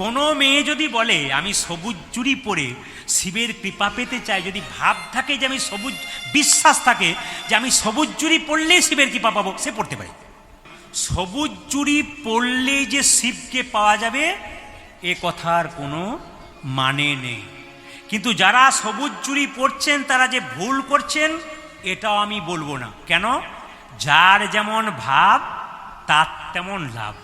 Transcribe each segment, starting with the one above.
কোনো মেয়ে যদি বলে আমি সবুজ চুড়ি পরে শিবের কৃপা পেতে চাই, যদি ভাব থাকে যে আমি সবুজ, বিশ্বাস থাকে যে আমি সবুজ চুড়ি পরলেই শিবের কৃপা পাবো, সে পড়তে পারে। সবুজ চুড়ি পরলেই যে শিবকে পাওয়া যাবে এ কথার কোনো মানে নেই। কিন্তু যারা সবুজ চুড়ি পরছেন তারা যে ভুল করছেন এটাও আমি বলবো না। কেন? যার যেমন ভাব তার তেমন লাভ।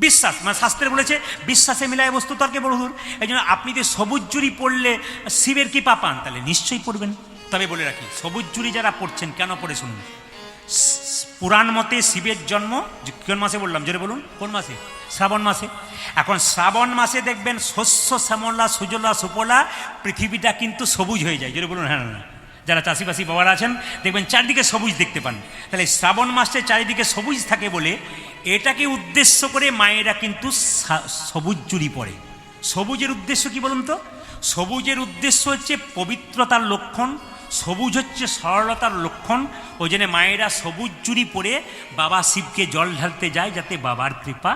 বিশ্বাস মানে শাস্ত্রে বলেছে বিশ্বাসে মিলায় বস্তু তর্কে বহুদূর। এই জন্য আপনি যে সবুজ চুড়ি পরলে শিবের কৃপা পান তাহলে নিশ্চয়ই পড়বেন। তবে বলে রাখি, সবুজ চুড়ি যারা পড়ছেন কেন পড়ে শুনুন। পুরাণ মতে শিবের জন্ম কোন মাসে বললাম, জোরে বলুন, কোন মাসে? শ্রাবণ মাসে। এখন শ্রাবণ মাসে দেখবেন শস্য শ্যামলা সুজলা সুফলা, পৃথিবীটা কিন্তু সবুজ হয়ে যায়। জোরে বলুন হ্যাঁ না? যারা চাষিবাসী বাবারা আছেন দেখবেন চারিদিকে সবুজ দেখতে পান। তাহলে শ্রাবণ মাসে চারিদিকে সবুজ থাকে বলে এটাকে উদ্দেশ্য করে মায়েরা কিন্তু সবুজ চুড়ি পরে। সবুজের উদ্দেশ্য কি বলুন তো? সবুজের উদ্দেশ্য হচ্ছে পবিত্রতার লক্ষণ, সবুজ হচ্ছে সরলতার লক্ষণ। ওই জন্য মায়েরা সবুজ চুড়ি পরে বাবা শিবকে জল ঢালতে যায় যাতে বাবার কৃপা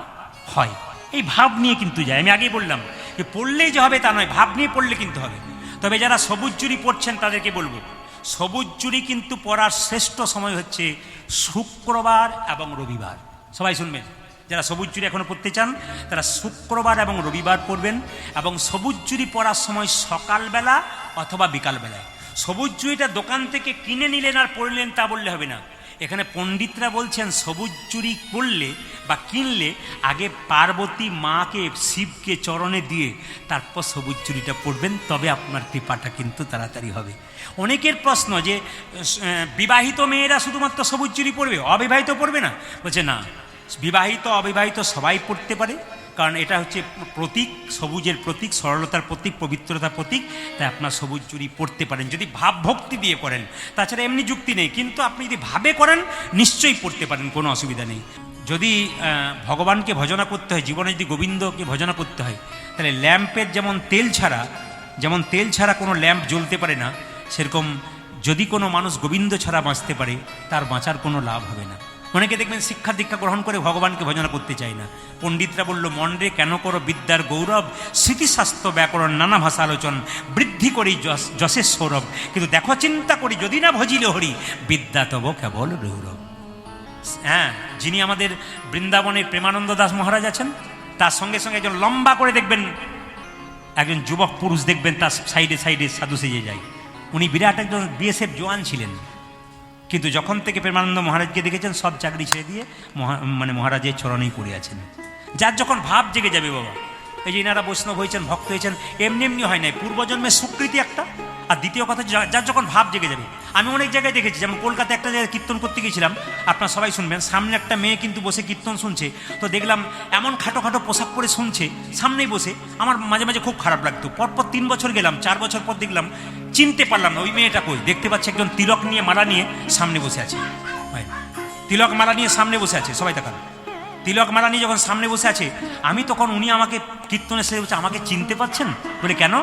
হয়। এই ভাব নিয়ে কিন্তু যায়। আমি আগেই বললাম যে পড়লেই যে হবে তা নয়, ভাব নিয়ে পড়লে কিন্তু হবে। তবে যারা সবুজ চুড়ি পরছেন তাদেরকে বলবো, সবুজ চুড়ি কিন্তু পরার শ্রেষ্ঠ সময় হচ্ছে শুক্রবার এবং রবিবার। সবাই শুনবেন, যারা সবুজ চুড়ি এখনো পরতে চান তারা শুক্রবার এবং রবিবার পরবেন। এবং সবুজ চুড়ি পরার সময় সকালবেলা অথবা বিকালবেলায়। সবুজ চুড়িটা দোকান থেকে কিনে নিলেন আর পরলেন তা বললে হবে না। এখানে পণ্ডিতরা বলছেন সবুজ চুড়ি করলে বা কিনলে আগে পার্বতী মাকে শিবকে চরণে দিয়ে তারপর সবুজ চুড়িটা পরবেন, তবে আপনার কৃপাটা কিন্তু তাড়াতাড়ি হবে। অনেকের প্রশ্ন যে বিবাহিত মেয়েরা শুধুমাত্র সবুজ চুড়ি পরবে, অবিবাহিত পরবে না? বলছে না, বিবাহিত অবিবাহিত সবাই পরতে পারে, কারণ এটা হচ্ছে প্রতীক, সবুজের প্রতীক, সরলতার প্রতীক, পবিত্রতার প্রতীক। তাই আপনার সবুজ চুড়ি পরতে পারেন যদি ভাব ভক্তি দিয়ে করেন। তাছাড়া এমনি যুক্তি নেই, কিন্তু আপনি যদি ভাবে করেন নিশ্চয়ই পড়তে পারেন, কোনো অসুবিধা নেই। যদি ভগবানকে ভজনা করতে হয়, জীবনে যদি গোবিন্দকে ভজনা করতে হয়, তাহলে ল্যাম্পের যেমন তেল ছাড়া কোনো ল্যাম্প জ্বলতে পারে না, সেরকম যদি কোনো মানুষ গোবিন্দ ছাড়া বাঁচতে পারে তার বাঁচার কোনো লাভ হবে না। অনেকে দেখবেন শিক্ষা দীক্ষা গ্রহণ করে ভগবানকে ভজনা করতে চায় না। পণ্ডিতরা বলল, মনরে কেন করো বিদ্যার গৌরব, স্মৃতিশাস্ত্র ব্যাকরণ নানা ভাষা আলোচন, বৃদ্ধি করি যশের সৌরভ, কিন্তু দেখো চিন্তা করি যদি না ভজিলে হরি, বিদ্যা তব কেবল গৌরব। হ্যাঁ, যিনি আমাদের বৃন্দাবনের প্রেমানন্দ দাস মহারাজ আছেন, তার সঙ্গে সঙ্গে একজন লম্বা করে দেখবেন একজন যুবক পুরুষ দেখবেন তার সাইডে সাইডে সাধু সেজে যায়। উনি বিরাট একজন বিএসএফ জওয়ান ছিলেন, কিন্তু যখন থেকে প্রেমানন্দ মহারাজকে দেখেছেন সব চাকরি ছেড়ে দিয়ে মহারাজের চরণেই পড়ে আছেন। যার যখন ভাব জেগে যাবে বাবা, এই যে এনারা বৈষ্ণব হয়েছেন, ভক্ত হয়েছেন, এমনি এমনি হয় নাই, পূর্বজন্মের স্বীকৃতি একটা। আর দ্বিতীয় কথা, যার যখন ভাব জেগে যাবে। আমি অনেক জায়গায় দেখেছি, যেমন কলকাতায় একটা জায়গায় কীর্তন করতে গিয়েছিলাম, আপনারা সবাই শুনবেন, সামনে একটা মেয়ে কিন্তু বসে কীর্তন শুনছে, তো দেখলাম এমন খাটো খাটো পোশাক পরে শুনছে সামনেই বসে, আমার মাঝে মাঝে খুব খারাপ লাগতো। পরপর 3 বছর গেলাম, 4 বছর পর দেখলাম, চিনতে পারলাম না ওই মেয়েটা কই। দেখতে পাচ্ছি একজন তিলক নিয়ে মালা নিয়ে সামনে বসে আছে, তিলক মালা নিয়ে সামনে বসে আছে, সবাই দেখান, তিলক মালা নিয়ে যখন সামনে বসে আছে, আমি তখন উনি আমাকে কীর্তনে সেরে বলছে, আমাকে চিনতে পারছেন? বলে কেন?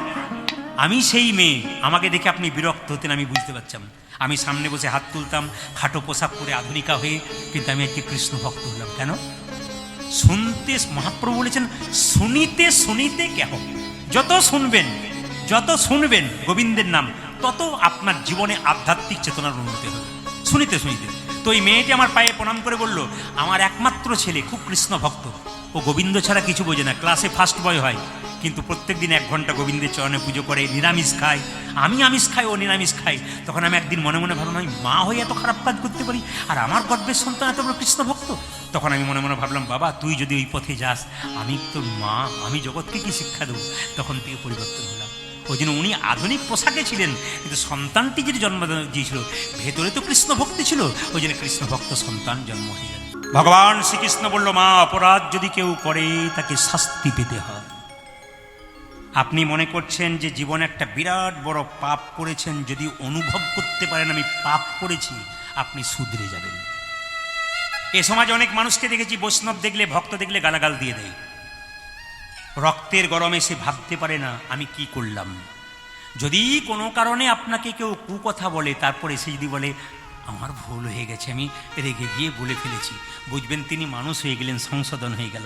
আমি সেই মেয়ে, আমাকে দেখে আপনি বিরক্ত হতেন, আমি বুঝতে পারতাম। আমি সামনে বসে হাত তুলতাম খাটো পোশাক পরে আধুনিকা হয়ে, কিন্তু আমি একটি কৃষ্ণ ভক্ত হলাম। কেন? শুনতে, মহাপ্রভু বলেছেন শুনিতে শুনিতে কেহ, যত শুনবেন গোবিন্দের নাম, তত আপনার জীবনে আধ্যাত্মিক চেতনার উন্নতি হবে, শুনিতে শুনিতে। তো এই মেয়েটি আমার পায়ে প্রণাম করে বলল, আমার একমাত্র ছেলে খুব কৃষ্ণ ভক্ত, ও গোবিন্দ ছাড়া কিছু বোঝে না, ক্লাসে ফার্স্ট বয় হয়, কিন্তু প্রত্যেক দিন 1 ঘন্টা গোবিন্দের চরণে পুজো করে, নিরামিষ খায়, আমি আমিষ খাই, ও নিরামিষ খাই। তখন আমি একদিন মনে মনে ভাবলাম, আমি মা হয়ে এত খারাপ কাজ করতে পারি, আর আমার গর্বের সন্তান এত বড় কৃষ্ণ ভক্ত। তখন আমি মনে মনে ভাবলাম, বাবা তুই যদি ওই পথে যাস, আমি তোর মা, আমি জগৎকে কি শিক্ষা দেবো? তখন থেকে পরিবর্তন হলাম। ওই জন্য উনি আধুনিক পোশাকে ছিলেন, কিন্তু সন্তানটি যদি জন্ম দিয়েছিল ভেতরে তো কৃষ্ণ ভক্তি ছিল, ওই জন্য কৃষ্ণ ভক্ত সন্তান জন্ম হয়ে গেল। ভগবান শ্রীকৃষ্ণ বলল, মা অপরাধ যদি কেউ করে তাকে শাস্তি পেতে হয়। আপনি মনে করছেন যে জীবনে একটা বিরাট বড় পাপ করেছেন, যদি অনুভব করতে পারেন আমি পাপ করেছি, আপনি শুধরে যাবেন। এ সমাজে অনেক মানুষকে দেখেছি, বৈষ্ণব দেখলে, ভক্ত দেখলে গালাগাল দিয়ে দেয়। রক্তের গরমে সে ভাবতে পারে না আমি কি করলাম। যদি কোনো কারণে আপনাকে কেউ কুকথা বলে, তারপরে সে যদি বলে আমার ভুল হয়ে গেছে, আমি রেগে গিয়ে বলে ফেলেছি, বুঝবেন তিনি মানুষ হয়ে গেলেন, সংশোধন হয়ে গেল।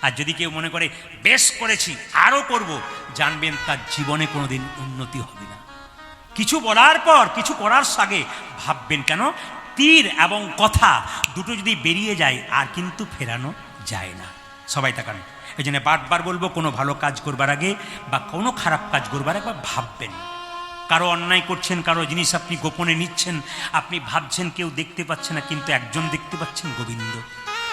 আর যদি কেউ মনে করে বেশ করেছি আরও করব, জানবেন তার জীবনে কোনোদিন উন্নতি হবে না। কিছু বলার পর কিছু করার আগে ভাববেন, কেন তীর এবং কথা দুটো যদি বেরিয়ে যায় আর কিন্তু ফেরানো যায় না। সবাই তাকান। এই জন্য বারবার বলবো, কোনো ভালো কাজ করবার আগে বা কোনো খারাপ কাজ করবার আগে ভাববেন। কারো অন্যায় করছেন, কারো জিনিস আপনি গোপনে নিচ্ছেন, আপনি ভাবছেন কেউ দেখতে পাচ্ছে না, কিন্তু একজন দেখতে পাচ্ছেন, গোবিন্দ।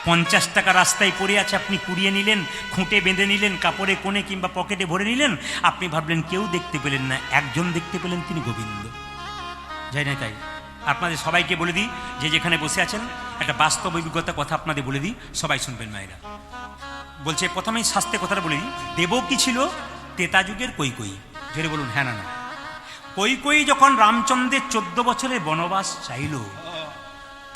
50 টাকা রাস্তায় পড়ে আছে, আপনি কুড়িয়ে নিলেন, খুঁটে বেঁধে নিলেন, কাপড়ে কোণে কিংবা পকেটে ভরে নিলেন, আপনি ভাবলেন কেউ দেখতে পেলেন না, একজন দেখতে পেলেন, তিনি গোবিন্দ। যাই না তাই আপনাদের সবাইকে বলে দিই, যে যেখানে বসে আছেন একটা বাস্তব অভিজ্ঞতা কথা আপনাদের বলে দিই, সবাই শুনবেন মায়েরা। বলছে প্রথমেই শাস্তে কথাটা বলে দিই, দেবকী ছিল ত্রেতা যুগের কৈকেয়ী। জোরে বলুন হ্যাঁ না না। কৈকেয়ী যখন রামচন্দ্রের 14 বছরের বনবাস চাইল,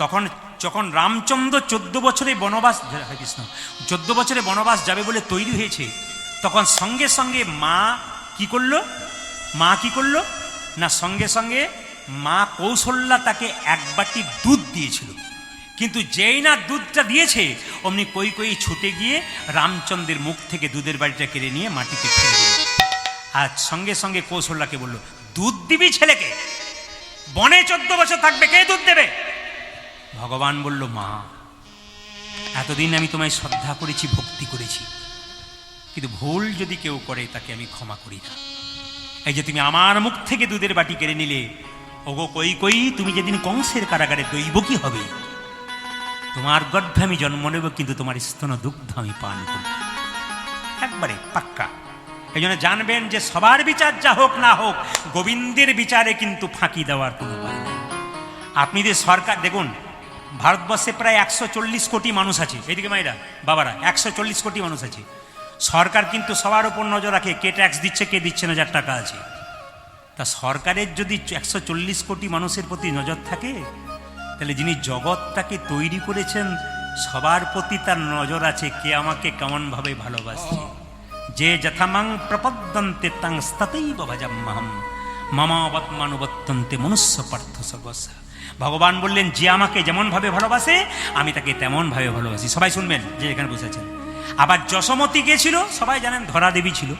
তখন যখন রামচন্দ্র 14 বছরের বনবাস, কৃষ্ণ 14 বছরের বনবাস যাবে বলে তৈরি হয়েছে, তখন সঙ্গে সঙ্গে মা কি করলো না, সঙ্গে সঙ্গে মা কৌশল্যা তাকে এক বাটি দুধ দিয়েছিল। কিন্তু যেই না দুধটা দিয়েছে, অমনি কৈকেয়ী ছুটে গিয়ে রামচন্দ্রের মুখ থেকে দুধের বাটিটা কেড়ে নিয়ে মাটিতে ফেলে দিল। আর সঙ্গে সঙ্গে কৌশল্যাকে বলল, দুধ দিবি ছেলেকে? বনে 14 বছর থাকবে, কে দুধ দেবে? ভগবান বলল, মা এতদিন আমি তোমায় শ্রদ্ধা করেছি, ভক্তি করেছি, কিন্তু ভুল যদি কেউ করে তাকে আমি ক্ষমা করি না। এই যে তুমি আমার মুখ থেকে দুধের বাটি কেড়ে নিলে, ওগো কৈকেয়ী, তুমি যেদিন কংসের কারাগারে দৈবকী হবে, তোমার গর্ভে আমি জন্ম নেব, কিন্তু তোমার স্তন দুগ্ধ আমি পান করব, একবারে পাক্কা। এই জন্য জানবেন যে সবার বিচার যা হোক না হোক, গোবিন্দের বিচারে কিন্তু ফাঁকি দেওয়ার কোনো উপায় নেই। আপনি যে সরকার দেখুন, ভারতবর্ষে প্রায় 140 কোটি মানুষ আছে, এইদিকে মায়েরা বাবারা, 140 কোটি মানুষ আছে। সরকার কিন্তু সবার উপর নজর রাখে, কে ট্যাক্স দিচ্ছে কে দিচ্ছে না, যার টাকা আছে। তা সরকারের যদি 140 কোটি মানুষের প্রতি নজর থাকে, তাহলে যিনি জগৎটাকে তৈরি করেছেন সবার প্রতি তার নজর আছে, কে আমাকে কেমনভাবে ভালোবাসছে। যে যথামাং প্রপদ্যন্তে তাং স্ততৈব ভজাম্যহম মমাবৎমানুবর্তন্তে মনুষ্য পার্থ সর্বস্যা। ভগবান বললেন, যে আমাকে যেমনভাবে ভালোবাসে আমি তাকে তেমনভাবে ভালোবাসি। সবাই শুনবেন যে এখানে বসেছেন। আবার যশোমতী কে ছিল? সবাই জানেন, ধরা দেবী ছিল।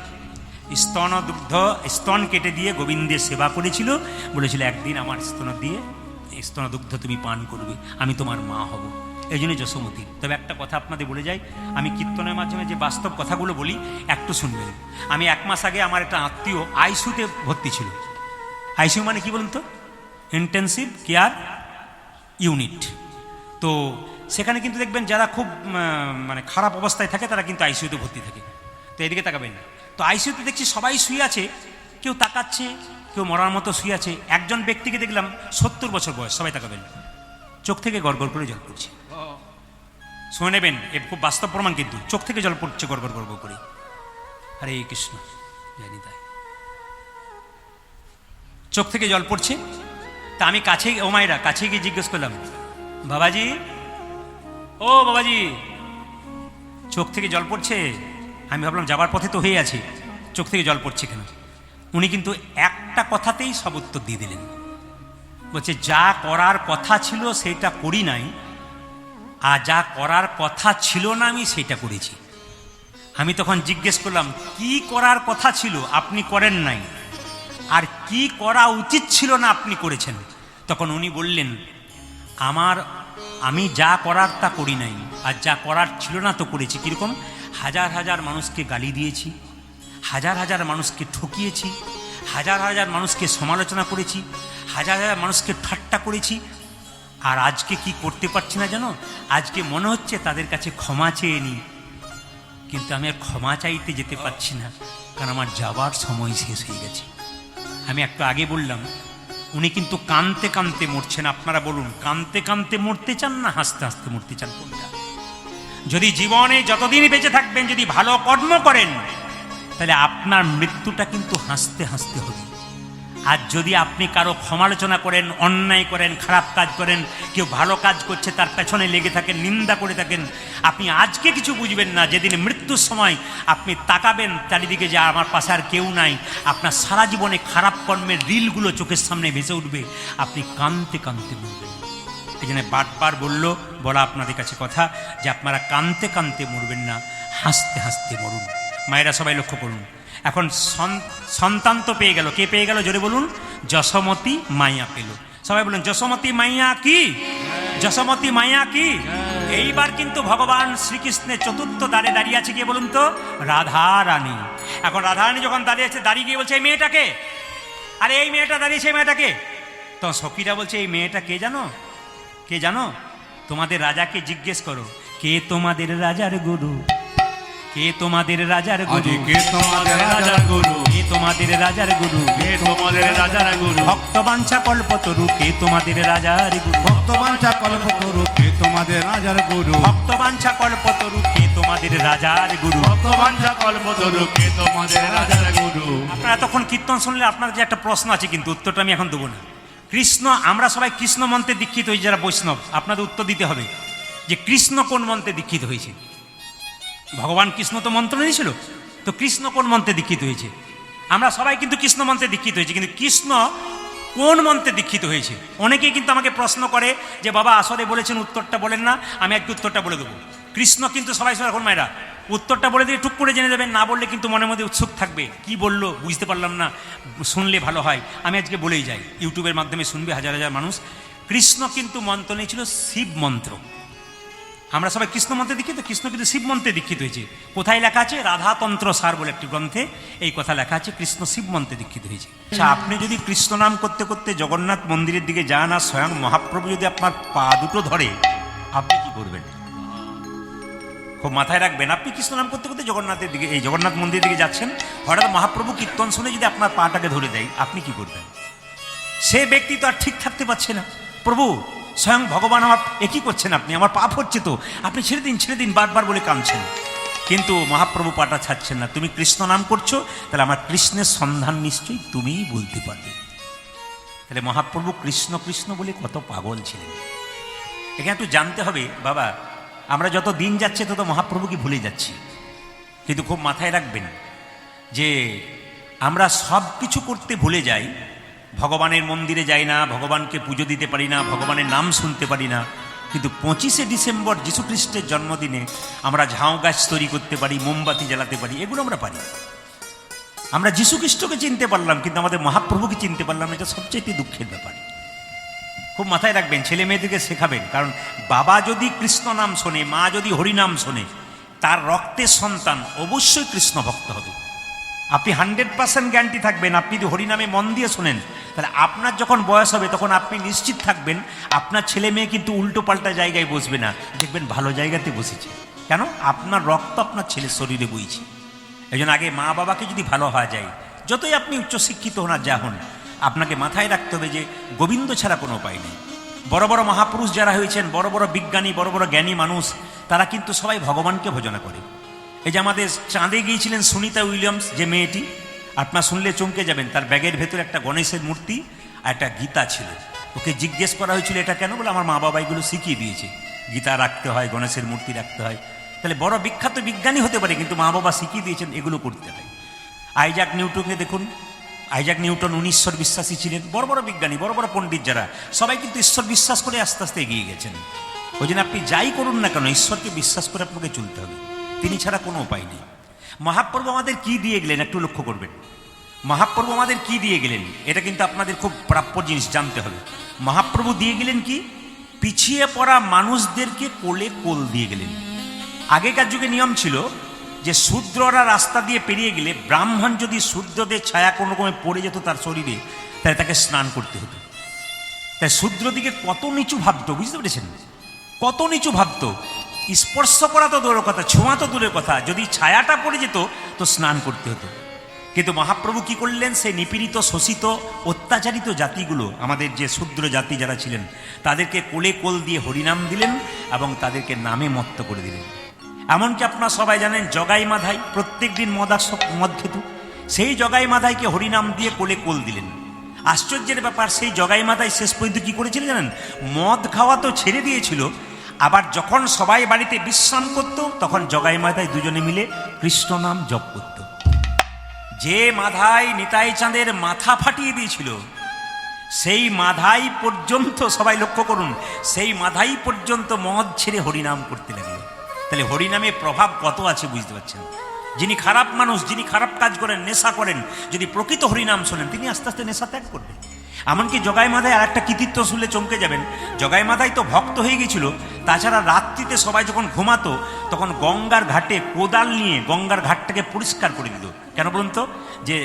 স্তন কেটে দিয়ে গোবিন্দের সেবা করেছিল, বলেছিল একদিন আমার স্তন দুগ্ধ তুমি পান করবে, আমি তোমার মা হব। এই জন্য যশোমতী। তবে একটা কথা আপনাদের বলে যাই, আমি কীর্তনের মাধ্যমে যে বাস্তব কথাগুলো বলি একটু শুনবেন। আমি 1 মাস আগে আমার একটা আত্মীয় আইসিইউতে ভর্তি ছিল। আইসিইউ মানে কি বলুন তো? Intensive care unit. তো সেখানে কিন্তু দেখবেন যারা খুব মানে খারাপ অবস্থায় থাকে তারা কিন্তু আইসিইউতে ভর্তি থাকে। তো এদিকে তাকাবেন না। তো আইসিইউতে দেখছি সবাই শুয়ে আছে, কেউ তাকাচ্ছে, কেউ মরার মতো শুয়ে আছে। একজন ব্যক্তিকে দেখলাম 70 বছর বয়স, সবাই তাকাবেন, চোখ থেকে গড়গড় করে জল পড়ছে। শুনে নেবেন, এ খুব বাস্তব প্রমাণ, কিন্তু চোখ থেকে জল পড়ছে গড়গড় গড়গড় করে। হরে কৃষ্ণ, জানি তাই চোখ থেকে জল পড়ছে। তা আমি কাছে, ও মায়েরা কাছে গিয়ে জিজ্ঞেস করলাম, বাবাজি, ও বাবাজি, চোখ থেকে জল পড়ছে? আমি ভাবলাম যাবার পথে তো হয়ে আছে, চোখ থেকে জল পড়ছে কেন? উনি কিন্তু একটা কথাতেই সব উত্তর দিয়ে দিলেন। বলছে, যা করার কথা ছিল সেটা করি নাই, আর যা করার কথা ছিল না আমি সেটা করেছি। আমি তখন জিজ্ঞেস করলাম, কি করার কথা ছিল আপনি করেন নাই, আর কি করা উচিত ছিল না আপনি করেছেন? তখন উনি বললেন, আমি যা করার তা করি নাই, আর যা করার ছিল না তো করেছি। কীরকম? হাজার হাজার মানুষকে গালি দিয়েছি, হাজার হাজার মানুষকে ঠকিয়েছি, হাজার হাজার মানুষকে সমালোচনা করেছি, হাজার হাজার মানুষকে ঠাট্টা করেছি। আর আজকে কি করতে পারছি না জানো? আজকে মনে হচ্ছে তাদের কাছে ক্ষমা চেয়ে নিই, কিন্তু আমি আর ক্ষমা চাইতে যেতে পারছি না, কারণ আমার যাবার সময় শেষ হয়ে গেছে। আমি একটু আগে বললাম, উনি কিন্তু কাঁদতে কাঁদতে মরছেন। আপনারা বলুন, কাঁদতে কাঁদতে মরতে চান না হাসতে হাসতে মরতে চান, কোনটা? যদি জীবনে যতদিন বেঁচে থাকবেন যদি ভালো কর্ম করেন, তাহলে আপনার মৃত্যুটা কিন্তু হাসতে হাসতে হবে। আর যদি আপনি কারো সমালোচনা করেন, অন্যায় করেন, খারাপ কাজ করেন, কেউ ভালো কাজ করছে তার পেছনে লেগে থাকেন, নিন্দা করে থাকেন, আপনি আজকে কিছু বুঝবেন না, যেদিন মৃত্যুর সময় আপনি তাকাবেন চারিদিকে যে আমার পাশে আর কেউ নাই, আপনার সারা জীবনে খারাপ কর্মের রিলগুলো চোখের সামনে ভেসে উঠবে, আপনি কাঁদতে কাঁদতে মরবেন। এই জন্য বারবার বলা আপনাদের কাছে কথা যে আপনারা কাঁদতে কাঁদতে মরবেন না, হাসতে হাসতে মরুন। মায়েরা সবাই লক্ষ্য করুন, এখন সন্তান তো পেয়ে গেল, কে পেয়ে গেল জোরে বলুন? যশোমতী মাইয়া পেল। সবাই বলুন যশোমতী মাইয়া কি, যশোমতী মাইয়া কি। এইবার কিন্তু ভগবান শ্রীকৃষ্ণের চতুর্থ দ্বারে দাঁড়িয়ে আছে, কে বলুন তো? রাধা রানী। এখন রাধা রানী যখন দাঁড়িয়ে আছে, দাঁড়িয়ে গিয়ে বলছে এই মেয়েটাকে, আরে এই মেয়েটা দাঁড়িয়েছে, এই মেয়েটাকে। তো সখীরা বলছে এই মেয়েটা কে জানো, কে জানো? তোমাদের রাজাকে জিজ্ঞেস করো, কে তোমাদের রাজার গুরু, কে তোমাদের রাজার গুরু, কে তোমাদের রাজার গুরু, কে তোমাদের রাজার গুরু, কে তোমাদের রাজার গুরু, ভক্তবাঞ্ছা কল্পতরু, কে তোমাদের রাজার গুরু, ভক্তবাঞ্ছা কল্পতরু, কে তোমাদের রাজার গুরু, ভক্তবাঞ্ছা কল্পতরু, কে তোমাদের রাজার গুরু, ভক্তবাঞ্ছা কল্পতরু, কে তোমাদের রাজার গুরু। আপনারা তখন কীর্তন শুনলে আপনাদের যে একটা প্রশ্ন আছে, কিন্তু উত্তরটা আমি এখন দেবো না। কৃষ্ণ, আমরা সবাই কৃষ্ণ মন্ত্রে দীক্ষিত হয়েছি যারা বৈষ্ণব, আপনাদের উত্তর দিতে হবে যে কৃষ্ণ কোন মন্ত্রে দীক্ষিত হয়েছে। ভগবান কৃষ্ণ তো মন্ত্র নিয়েছিল, তো কৃষ্ণ কোন মন্ত্রে দীক্ষিত হয়েছে? আমরা সবাই কিন্তু কৃষ্ণ মন্ত্রে দীক্ষিত হয়েছে, কিন্তু কৃষ্ণ কোন মন্ত্রে দীক্ষিত হয়েছে? অনেকেই কিন্তু আমাকে প্রশ্ন করে যে বাবা আসলে বলেছেন, উত্তরটা বলেন না। আমি একটু উত্তরটা বলে দেবো। কৃষ্ণ কিন্তু সবাই সবাই, এখন মায়েরা উত্তরটা বলে দিয়ে টুক করে জেনে দেবেন, না বললে কিন্তু মনের মধ্যে উৎসুক থাকবে, কি বললো বুঝতে পারলাম না, শুনলে ভালো হয়। আমি আজকে বলেই যাই, ইউটিউবের মাধ্যমে শুনবে হাজার হাজার মানুষ। কৃষ্ণ কিন্তু মন্ত্র নিয়েছিল শিব মন্ত্র। আমরা সবাই কৃষ্ণ মন্ত্রে দীক্ষিত, কৃষ্ণ কিন্তু শিব মন্ত্রে দীক্ষিত হয়েছে। কোথায় লেখা আছে? রাধাতন্ত্র সার বলে একটি গ্রন্থে এই কথা লেখা আছে, কৃষ্ণ শিব মন্ত্রে দীক্ষিত হয়েছে। আচ্ছা, আপনি যদি কৃষ্ণ নাম করতে করতে জগন্নাথ মন্দিরের দিকে যান আর স্বয়ং মহাপ্রভু যদি আপনার পা দুটো ধরে, আপনি কি করবেন? খুব মাথায় রাখবেন, আপনি কৃষ্ণ নাম করতে করতে জগন্নাথের দিকে, এই জগন্নাথ মন্দিরের দিকে যাচ্ছেন, হঠাৎ মহাপ্রভু কীর্তন শুনে যদি আপনার পাটাকে ধরে দেয়, আপনি কি করবেন? সে ব্যক্তি তো আর ঠিক থাকতে পারছে না, প্রভু স্বয়ং ভগবান আমার একই করছেন, আপনি আমার পাপ হচ্ছে তো, আপনি ছেড়ে দিন ছেড়ে দিন বারবার বলে কাঁদছেন, কিন্তু মহাপ্রভু পাটা ছাড়ছেন না। তুমি কৃষ্ণ নাম করছো, তাহলে আমার কৃষ্ণের সন্ধান নিশ্চয়ই তুমিই বলতে পারবে। তাহলে মহাপ্রভু কৃষ্ণ কৃষ্ণ বলে কত পাগল ছিলেন, এখানে একটু জানতে হবে বাবা। আমরা যত দিন যাচ্ছে তত মহাপ্রভুকে ভুলে যাচ্ছি, কিন্তু খুব মাথায় রাখবেন যে আমরা সব কিছু করতে ভুলে যাই। ভগবানের মন্দিরে যাই না, ভগবানকে পুজো দিতে পারি না, ভগবানের নাম শুনতে পারি না, কিন্তু 25শে ডিসেম্বর যীশুখ্রিস্টের জন্মদিনে আমরা ঝাউ গাছ তৈরি করতে পারি, মোমবাতি জ্বালাতে পারি, এগুলো আমরা পারি। আমরা যীশুখ্রিস্টকে চিনতে পারলাম, কিন্তু আমাদের মহাপ্রভুকে চিনতে পারলাম না, এটা সবচেয়ে দুঃখের ব্যাপার। খুব মাথায় রাখবেন, ছেলে মেয়েদেরকে শেখাবেন, কারণ বাবা যদি কৃষ্ণ নাম শোনে, মা যদি হরিনাম শোনে, তার রক্তের সন্তান অবশ্যই কৃষ্ণ ভক্ত হবে। আপনি 100% গ্যারান্টি থাকবেন, আপনি যদি হরিনামে মন দিয়ে শোনেন, তাহলে আপনার যখন বয়স হবে তখন আপনি নিশ্চিত থাকবেন আপনার ছেলে মেয়ে কিন্তু উল্টো পাল্টা জায়গায় বসবে না, দেখবেন ভালো জায়গাতে বসেছে। কেন? আপনার রক্ত আপনার ছেলের শরীরে বইছে। এই জন্য আগে মা বাবাকে যদি ভালো হওয়া যায়, যতই আপনি উচ্চশিক্ষিত হন আর যা হন, আপনাকে মাথায় রাখতে হবে যে গোবিন্দ ছাড়া কোনো উপায় নেই। বড় বড় মহাপুরুষ যারা হয়েছেন, বড় বড় বিজ্ঞানী, বড় বড় জ্ঞানী মানুষ, তারা কিন্তু সবাই ভগবানকে ভজনা করে। এই যে আমাদের চাঁদে গিয়েছিলেন সুনিতা উইলিয়ামস, যে মেয়েটি, আপনার শুনলে চমকে যাবেন, তার ব্যাগের ভেতরে একটা গণেশের মূর্তি আর একটা গীতা ছিল। ওকে জিজ্ঞেস করা হয়েছিল এটা কেন, বলে আমার মা বাবা এগুলো শিখিয়ে দিয়েছে, গীতা রাখতে হয়, গণেশের মূর্তি রাখতে হয়। তাহলে বড় বিখ্যাত বিজ্ঞানী হতে পারে, কিন্তু মা বাবা শিখিয়ে দিয়েছেন এগুলো করতে হয়। আইজাক নিউটনকে দেখুন, আইজাক নিউটন উনি ঈশ্বর বিশ্বাসী ছিলেন। বড় বড় বিজ্ঞানী, বড় বড় পণ্ডিত যারা, সবাই কিন্তু ঈশ্বর বিশ্বাস করে আস্তে আস্তে এগিয়ে গেছেন। ওই জন্য আপনি যাই করুন না কেন, ঈশ্বরকে বিশ্বাস করে আপনাকে চলতে হবে, তিনি ছাড়া কোনো উপায় নেই। মহাপ্রভু আমাদের কি দিয়ে গেলেন একটু লক্ষ্য করবেন। মহাপ্রভু আমাদের কি দিয়ে গেলেন, এটা কিন্তু আপনাদের খুব প্রাপ্য জিনিস জানতে হবে। মহাপ্রভু দিয়ে গেলেন কি? পিছিয়ে পড়া মানুষদেরকে কোলে কোল দিয়ে গেলেন। আগেকার যুগে নিয়ম ছিল যে শূদ্ররা রাস্তা দিয়ে পেরিয়ে গেলে, ব্রাহ্মণ যদি শূদ্রদের ছায়া কোনো রকমে পড়ে যেত তার শরীরে, তাহলে তাকে স্নান করতে হতো। তাই শূদ্রদিকে কত নিচু ভাবতো, বুঝতে পেরেছেন? কত নিচু ভাবতো। স্পর্শ করা তো দূরের কথা, ছোঁয়া তো দূরের কথা, যদি ছায়াটা পড়ে যেত তো স্নান করতে হতো। কিন্তু মহাপ্রভু কি করলেন? সেই নিপীড়িত, শোষিত, অত্যাচারিত জাতিগুলো, আমাদের যে শূদ্র জাতি যারা ছিলেন, তাদেরকে কোলে কোল দিয়ে হরিনাম দিলেন এবং তাদেরকে নামে মত্ত করে দিলেন। এমনকি আপনারা সবাই জানেন জগাই মাধাই প্রত্যেক দিন মদ খেত, সেই জগাই মাধাইকে হরিনাম দিয়ে কোলে কোল দিলেন। আশ্চর্যের ব্যাপার, সেই জগাই মাধাই শেষ পর্যন্ত কি করেছিলেন জানেন? মদ খাওয়া তো ছেড়ে দিয়েছিল, আবার যখন সবাই বাড়িতে বিশ্রাম করত, তখন জগাই মাধাই দুজনে মিলে কৃষ্ণ নাম জপ করত। যে মাধাই নিতাই চাঁদের মাথা ফাটিয়ে দিয়েছিল, সেই মাথাই পর্যন্ত, সবাই লক্ষ্য করুন, সেই মাথাই পর্যন্ত মদ ছেড়ে হরিনাম করতে লাগলো। তাহলে হরিনামে প্রভাব কত আছে বুঝতে পারছেন। যিনি খারাপ মানুষ, যিনি খারাপ কাজ করেন, নেশা করেন, যদি প্রকৃত হরিনাম শোনেন, তিনি আস্তে আস্তে নেশা ত্যাগ করবেন। এমনকি জগাই মাথায় আর একটা কৃতিত্ব শুনলে চমকে যাবেন। জগাই মাথায় তো ভক্ত হয়ে গেছিল, তাছাড়া রাত্রিতে সবাই যখন ঘুমাতো তখন গঙ্গার ঘাটে কোদাল নিয়ে গঙ্গার ঘাটটাকে পরিষ্কার করে দিত। কেন বলুন তো? যে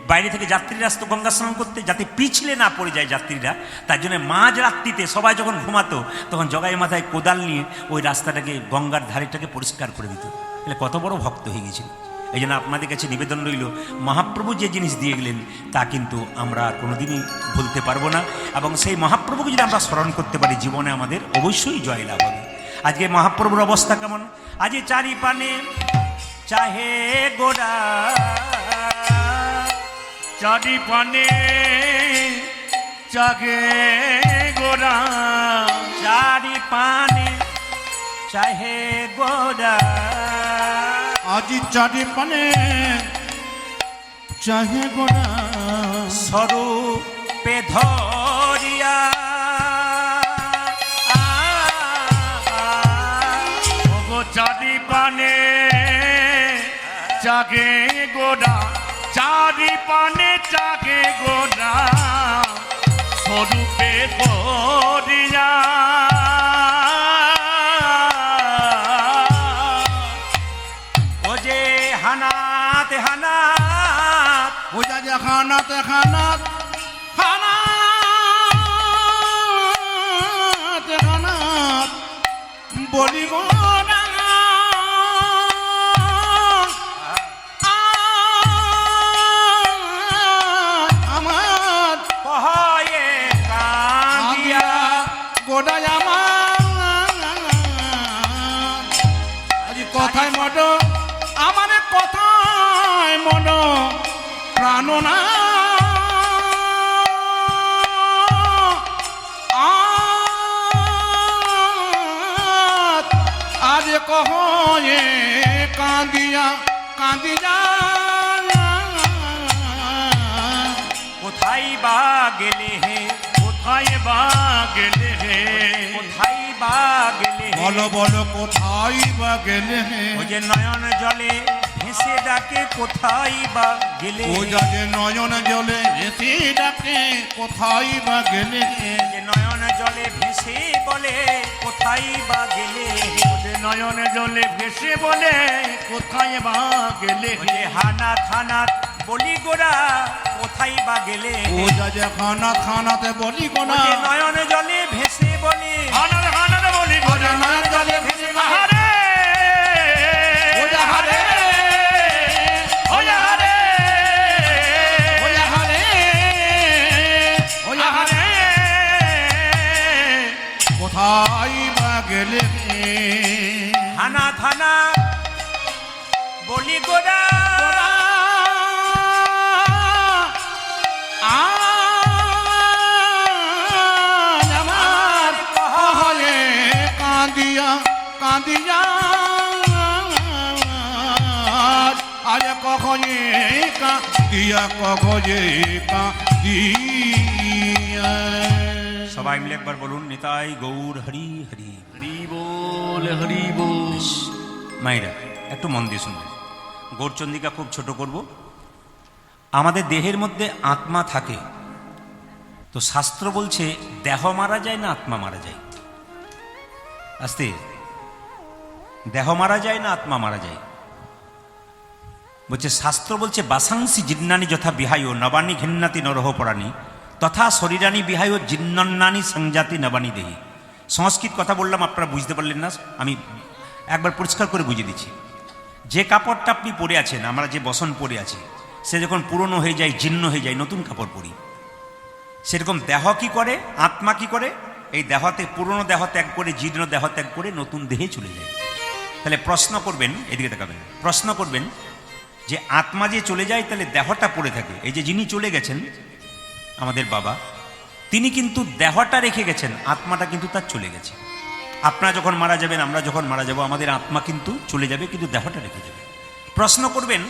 বাইরে থেকে যাত্রীরা আসতো গঙ্গা স্নান করতে, যাতে পিছলে না পড়ে যায় যাত্রীরা, তার জন্য মাঝ রাত্রিতে সবাই যখন ঘুমাতো তখন জগাই মাথায় কোদাল নিয়ে ওই রাস্তাটাকে, গঙ্গার ধারেটাকে পরিষ্কার করে দিত। তাহলে কত বড় ভক্ত হয়ে গেছিল। এই জন্য আপনাদের কাছে নিবেদন রইল, মহাপ্রভু যে জিনিস দিয়ে গেলেন তা কিন্তু আমরা কোনোদিনই ভুলতে পারবো না, এবং সেই মহাপ্রভুকে যদি আমরা স্মরণ করতে পারি জীবনে আমাদের অবশ্যই জয় লাভ হবে। আজকে মহাপ্রভুর অবস্থা কেমন? আজ চারি পানে চাহে গোড়া, চারি পানে চাগে গোরা, চারি পানে চাহে গোড়া, আজি চারি পানে চাহে গোরা, স্বরূপে ধরিয়া ওগো চারি পানে চাগে গোরা, চারি পানে চাগে গোরা, স্বরূপে ধরিয়া ও যে হানাত হানাত, ও যা যে খানাত খানাত খানাত খানাত বলি গো না আমার কহয়ে কাঁদিয়া গোড়ায় আমার আজ কথায় মন, আমার কথায় মন প্রাণ না আজ কহয়ে কাঁদিয়া কাঁদিয়া কোথায় বা গেলে হে, কোথায় বা গেলে হে, কোথায় বা গেলে হে, বলো বলো কোথায় বা গেলে হে, ও যে নয়ন জলে ভেসে ডাকে কোথায় বা গেলে, ও যা যে নয়ন জলে ভেসে ডাকে কোথায় বা গেলে হে, যে নয়ন জলে ভেসে বলে কোথায় বা গেলে, ও যে নয়ন জলে ভেসে বলে কোথায় বা গেলে ও হে, যে হানাত হানাত বলি গোরা কোথায় বা গেলে, ও যা যে খানাত খানাতে বলি ও গোনা, যে নয়ন জলে ভেসে বলে, খানাতে খানাতে বলি ও যে নয়ন জলে ভেসে বলে, আহারে ও যা হারে ও যা হারে ও যা হারে ও যা হারে কোথায় বা গেলে হে, হানাত হানাত বলি গোরা আজ আমার কহলে কাঁদিয়া কাঁদিয়া আজ কখনে কাঁদিয়া কখনে কাঁদিয়া। সবাই মিলে একবার বলুন, নিতাই গৌর হরি হরি। হরি বল হরি বল। মায়েরা একটু মন দিয়ে শুনবেন, গৌরচন্দিকা খুব ছোট করব। আমাদের দেহের মধ্যে আত্মা থাকে, তো শাস্ত্র বলছে দেহ মারা যায় না আত্মা মারা যায়? আস্তে, দেহ মারা যায় না আত্মা মারা যায়? বলছে শাস্ত্র বলছে বাসাংসি জিন্নানি যথা বিহায় নবানি ঘিন্নাতি নরহ পরাণী তথা শরীরানি বিহায় জিন্নান্নানি সংজাতি নবানি দেহি। সংস্কৃত কথা বললাম, আপনারা বুঝতে পারলেন না, আমি একবার পরিষ্কার করে বুঝিয়ে দিচ্ছি। যে কাপড়টা আপনি পরে আছেন, আমরা যে বসন পরে আছি, সে যখন পুরনো হয়ে যায়, জীর্ণ হয়ে যায়, নতুন কাপড় পরি। সেরকম দেহ কি করে, আত্মা কি করে, এই দেহতে পুরনো দেহ ত্যাগ করে, জীর্ণ দেহ ত্যাগ করে নতুন দেহে চলে যায়। তাহলে প্রশ্ন করবেন, এদিকে তাকাবেন, প্রশ্ন করবেন যে আত্মা যে চলে যায় তাহলে দেহটা পড়ে থাকে। এই যে যিনি চলে গেছেন আমাদের বাবা, তিনি কিন্তু দেহটা রেখে গেছেন, আত্মাটা কিন্তু তার চলে গেছে। আপনারা যখন মারা যাবেন, আমরা যখন মারা যাব, আমাদের আত্মা কিন্তু চলে যাবে, কিন্তু দেহটা রেখে যাবে। প্রশ্ন করবেন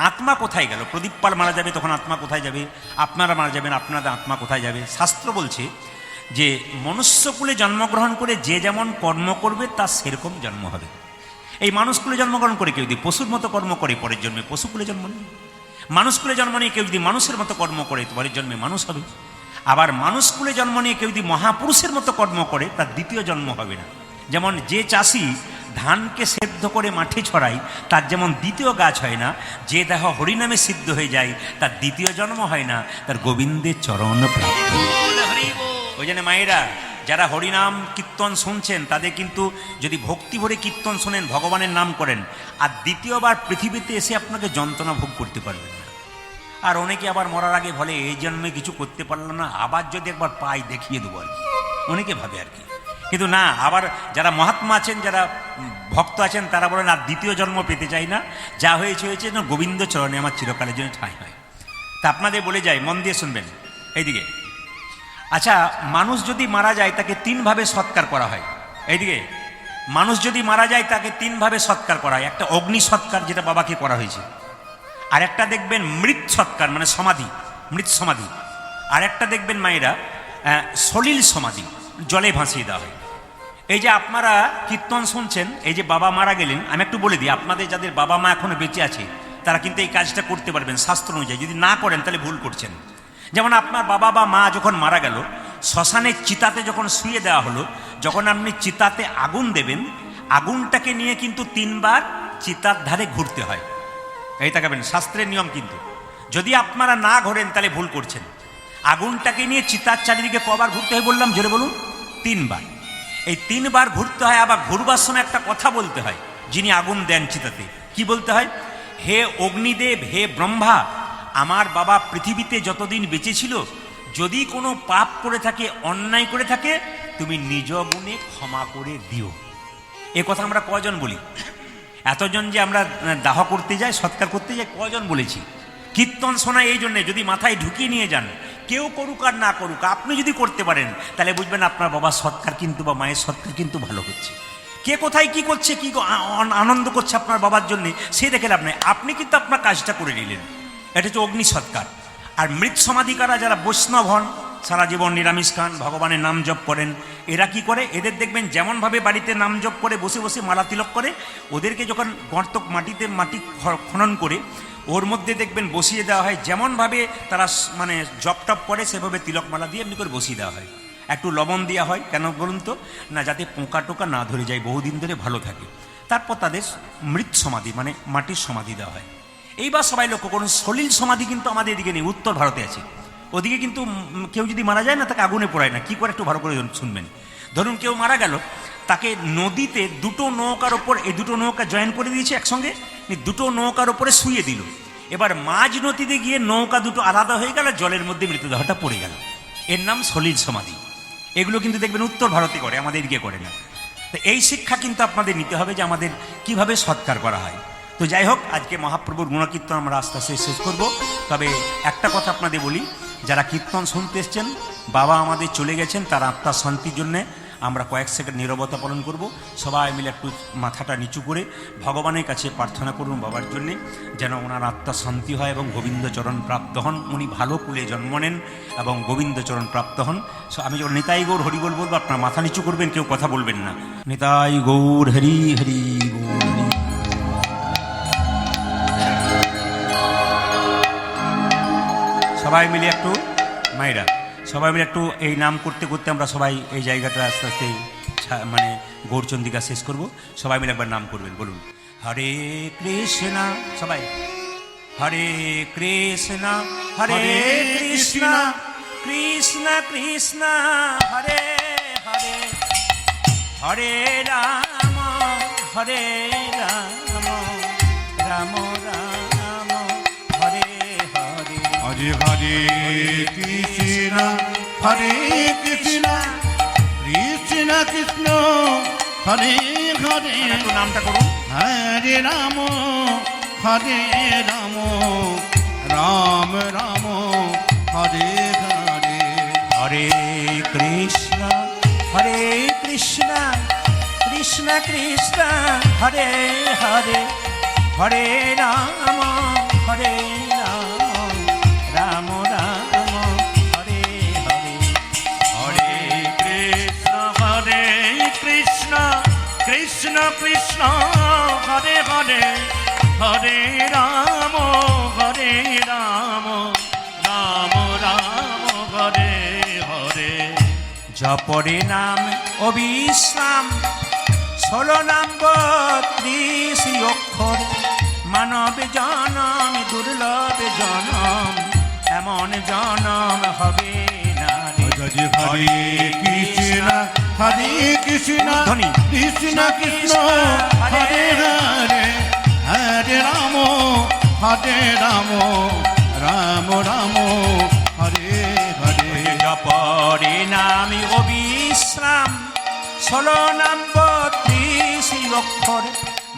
আত্মা কোথায় গেল? প্রদীপ পাল মারা যাবে, তখন আত্মা কোথায় যাবে? আপনারা মারা যাবেন, আপনাদের আত্মা কোথায় যাবে? শাস্ত্র বলছে যে মনুষ্যকুলে জন্মগ্রহণ করে যে যেমন কর্ম করবে তার সেরকম জন্ম হবে। এই মানুষকুলে জন্মগ্রহণ করে কেউ যদি পশুর মতো কর্ম করে পরের জন্মে পশুকুলে জন্ম নেই। মানুষকুলে জন্ম নিয়ে কেউ যদি মানুষের মতো কর্ম করে পরের জন্মে মানুষ হবে। আবার মানুষকুলে জন্ম নিয়ে কেউ যদি মহাপুরুষের মতো কর্ম করে তার দ্বিতীয় জন্ম হবে না। যেমন যে চাষি ধানকে সেদ্ধ করে মাঠে ছড়ায় তার যেমন দ্বিতীয় গাছ হয় না, যে দেহ হরিনামে সিদ্ধ হয়ে যায় তার দ্বিতীয় জন্ম হয় না, তার গোবিন্দের চরণ প্রাপ্ত। ওই জন্য মায়েরা যারা হরিনাম কীর্তন শুনছেন তাদের কিন্তু যদি ভক্তি ভরে কীর্তন শোনেন, ভগবানের নাম করেন, আর দ্বিতীয়বার পৃথিবীতে এসে আপনাকে যন্ত্রণা ভোগ করতে পারবেন না। আর অনেকে আবার মরার আগে বলে এই জন্মে কিছু করতে পারলাম না, আবার যদি একবার পাই দেখিয়ে দেবো আর কি, অনেকে ভাবে আর কি। কিন্তু না, আবার যারা মহাত্মা আছেন, যারা ভক্ত আছেন, তারা বলেন আর দ্বিতীয় জন্ম পেতে চাই না, যা হয়েছে হয়েছে, না গোবিন্দ চরণে আমার চিরকালের জন্য ঠাঁই হয়। তা আপনাদের বলে যাই, মন দিয়ে শুনবেন এইদিকে। আচ্ছা, মানুষ যদি মারা যায় তাকে তিনভাবে সৎকার করা হয়। এইদিকে, মানুষ যদি মারা যায় তাকে তিনভাবে সৎকার করা হয়। একটা অগ্নি সৎকার, যেটা বাবাকে করা হয়েছে। আর একটা দেখবেন মৃত সৎকার, মানে সমাধি, মৃত সমাধি। আর একটা দেখবেন মায়েরা সলিল সমাধি, জলে ভাসিয়ে দেওয়া হয়। এই যে আপনারা কীর্তন শুনছেন, এই যে বাবা মারা গেলেন, আমি একটু বলে দিই, আপনাদের যাদের বাবা মা এখনো বেঁচে আছে তারা কিন্তু এই কাজটা করতে পারবেন শাস্ত্র অনুযায়ী। যদি না করেন তাহলে ভুল করছেন। যেমন আপনার বাবা বা মা যখন মারা গেল, শ্মশানের চিতাতে যখন শুয়ে দেওয়া হলো, যখন আপনি চিতাতে আগুন দেবেন, আগুনটাকে নিয়ে কিন্তু তিনবার চিতার ধারে ঘুরতে হয়। এই তাকাবেন, শাস্ত্রের নিয়ম কিন্তু। যদি আপনারা না ঘোরেন তাহলে ভুল করছেন। আগুনটাকে নিয়ে চিতার চারিদিকে কবার ঘুরতে হয় বললাম? জোরে বলুন। তিনবার। এই তিনবার ঘুরতে হয়। আবার ঘুরবার সময় একটা কথা বলতে হয়, যিনি আগুন দেন চিতাতে। কি বলতে হয়? হে অগ্নিদেব, হে ব্রহ্মা, আমার বাবা পৃথিবীতে যতদিন বেঁচে ছিল যদি কোনো পাপ করে থাকে, অন্যায় করে থাকে, তুমি নিজ গুণে ক্ষমা করে দিও। এ কথা আমরা কজন বলি? এতজন যে আমরা দাহ করতে যাই, সৎকার করতে যাই, কজন বলেছি? কীর্তন শোনা এই জন্যে, যদি মাথায় ঢুকিয়ে নিয়ে যান, কেউ করুক আর না করুক, আপনি যদি করতে পারেন তাহলে বুঝবেন আপনার বাবার সৎকার কিন্তু বা মায়ের সৎকার কিন্তু ভালো হচ্ছে। কে কোথায় কি করছে, কি আনন্দ করছে আপনার বাবার জন্যে, সে দেখে লাভ নেই। আপনি কিন্তু আপনার কাজটা করে নিলেন। এটা হচ্ছে অগ্নি সৎকার। আর মৃত সমাধিকারা যারা বৈষ্ণব হন, সারা জীবন নিরামিষ খান, ভগবানের নাম জপ করেন, এরা কি করে? এদের দেখবেন যেমনভাবে বাড়িতে নাম জপ করে বসে বসে মালা তিলক করে, ওদেরকে যখন গর্ত মাটিতে মাটি খনন করে ওর মধ্যে দেখবেন বসিয়ে দেওয়া হয়। যেমনভাবে তারা মানে জপ টপ করে সেভাবে তিলক মালা দিয়ে এমনি করে বসিয়ে দেওয়া হয়। একটু লবণ দেওয়া হয়, কেন বলুন তো? না, যাতে পোকা টোকা না ধরে যায়, বহুদিন ধরে ভালো থাকে। তারপর তাদের মৃত সমাধি মানে মাটির সমাধি দেওয়া হয়। এইবার সবাই লক্ষ্য করুন, সলিল সমাধি কিন্তু আমাদের এদিকে নেই, উত্তর ভারতে আছে। ওদিকে কিন্তু কেউ যদি মারা যায় না, তাকে আগুনে পোড়ায় না। কি করে? একটু ভালো করে শুনবেন। ধরুন কেউ মারা গেল, তাকে নদীতে দুটো নৌকার ওপর, এই দুটো নৌকা জয়েন করে দিয়েছে একসঙ্গে, দুটো নৌকার ওপরে শুয়ে দিল। এবার মাঝ নদীতে গিয়ে নৌকা দুটো আলাদা হয়ে গেল, জলের মধ্যে মৃতদেহটা পড়ে গেল। এর নাম সলিল সমাধি। এগুলো কিন্তু দেখবেন উত্তর ভারতে করে, আমাদের এদিকে করে না। তো এই শিক্ষা কিন্তু আপনাদের নিতে হবে যে আমাদের কিভাবে সৎকার করা হয়। তো যাই হোক, আজকে মহাপ্রভুর গুণকীর্তন আমরা আস্তে আস্তে শেষ করব। তবে একটা কথা আপনাদের বলি, যারা কীর্তন শুনতে এসছেন, বাবা আমাদের চলে গেছেন, তার আত্মার শান্তির জন্যে আমরা কয়েক সেকেন্ড নীরবতা পালন করব। সবাই মিলে একটু মাথাটা নিচু করে ভগবানের কাছে প্রার্থনা করুন বাবার জন্যে, যেন ওনার আত্মা শান্তি হয় এবং গোবিন্দচরণ প্রাপ্ত হন। উনি ভালো কুলে জন্ম নেন এবং গোবিন্দচরণ প্রাপ্ত হন। আমি যখন নিতাই গৌর হরিবোল বলবো, আপনার মাথা নিচু করবেন, কেউ কথা বলবেন না। নিতাই গৌর হরি হরি গৌর হরি। সবাই মিলে একটু, মায়েরা সবাই মিলে একটু এই নাম করতে করতে আমরা সবাই এই জায়গাটা আস্তে আস্তে মানে গৌরচন্দিকা শেষ করব। সবাই মিলে একবার নাম করবেন, বলুন হরে কৃষ্ণ। সবাই হরে কৃষ্ণ হরে কৃষ্ণ কৃষ্ণ কৃষ্ণ হরে হরে, হরে রাম হরে রাম রাম রাম হরে হরে। হরে হরে কৃষ্ণ হরে কৃষ্ণ কৃষ্ণ কৃষ্ণ হরে হরে। একটু নামটা করুন। হরে রাম হরে রাম রাম রাম হরে হরে। হরে কৃষ্ণ হরে কৃষ্ণ কৃষ্ণ কৃষ্ণ হরে হরে, হরে রাম হরে রাম রাম রাম হরে হরে হরে কৃষ্ণ কৃষ্ণ কৃষ্ণ হরে হরে হরে রাম রাম রাম হরে হরে জপরে নাম অবিশ্রাম 16 নাম 32 অক্ষর মানব জনম দুর্লভ জনম এমন জনম হবে না রে। হরে কৃষ্ণ হরে কৃষ্ণ ধ্বনি। কৃষ্ণ কৃষ্ণ হরে হরে হরে রাম রাম রাম হরে হরে জপরে নাম অবিশ্রাম 16 নাম 32 অক্ষর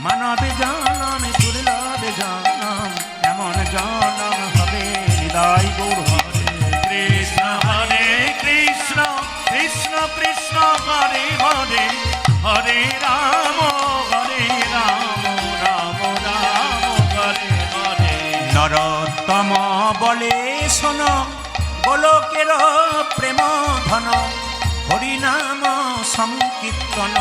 মানব জনম দুর্লভ জনম এমন জনম হবে হৃদয় গৌর হরে কৃষ্ণ হরে কৃষ্ণ কৃষ্ণ কৃষ্ণ হরে হরে হরে রাম রাম হরে হরে নরোত্তম বলে শোন গোলকের প্রেম ধন হরিনাম সংকীর্তন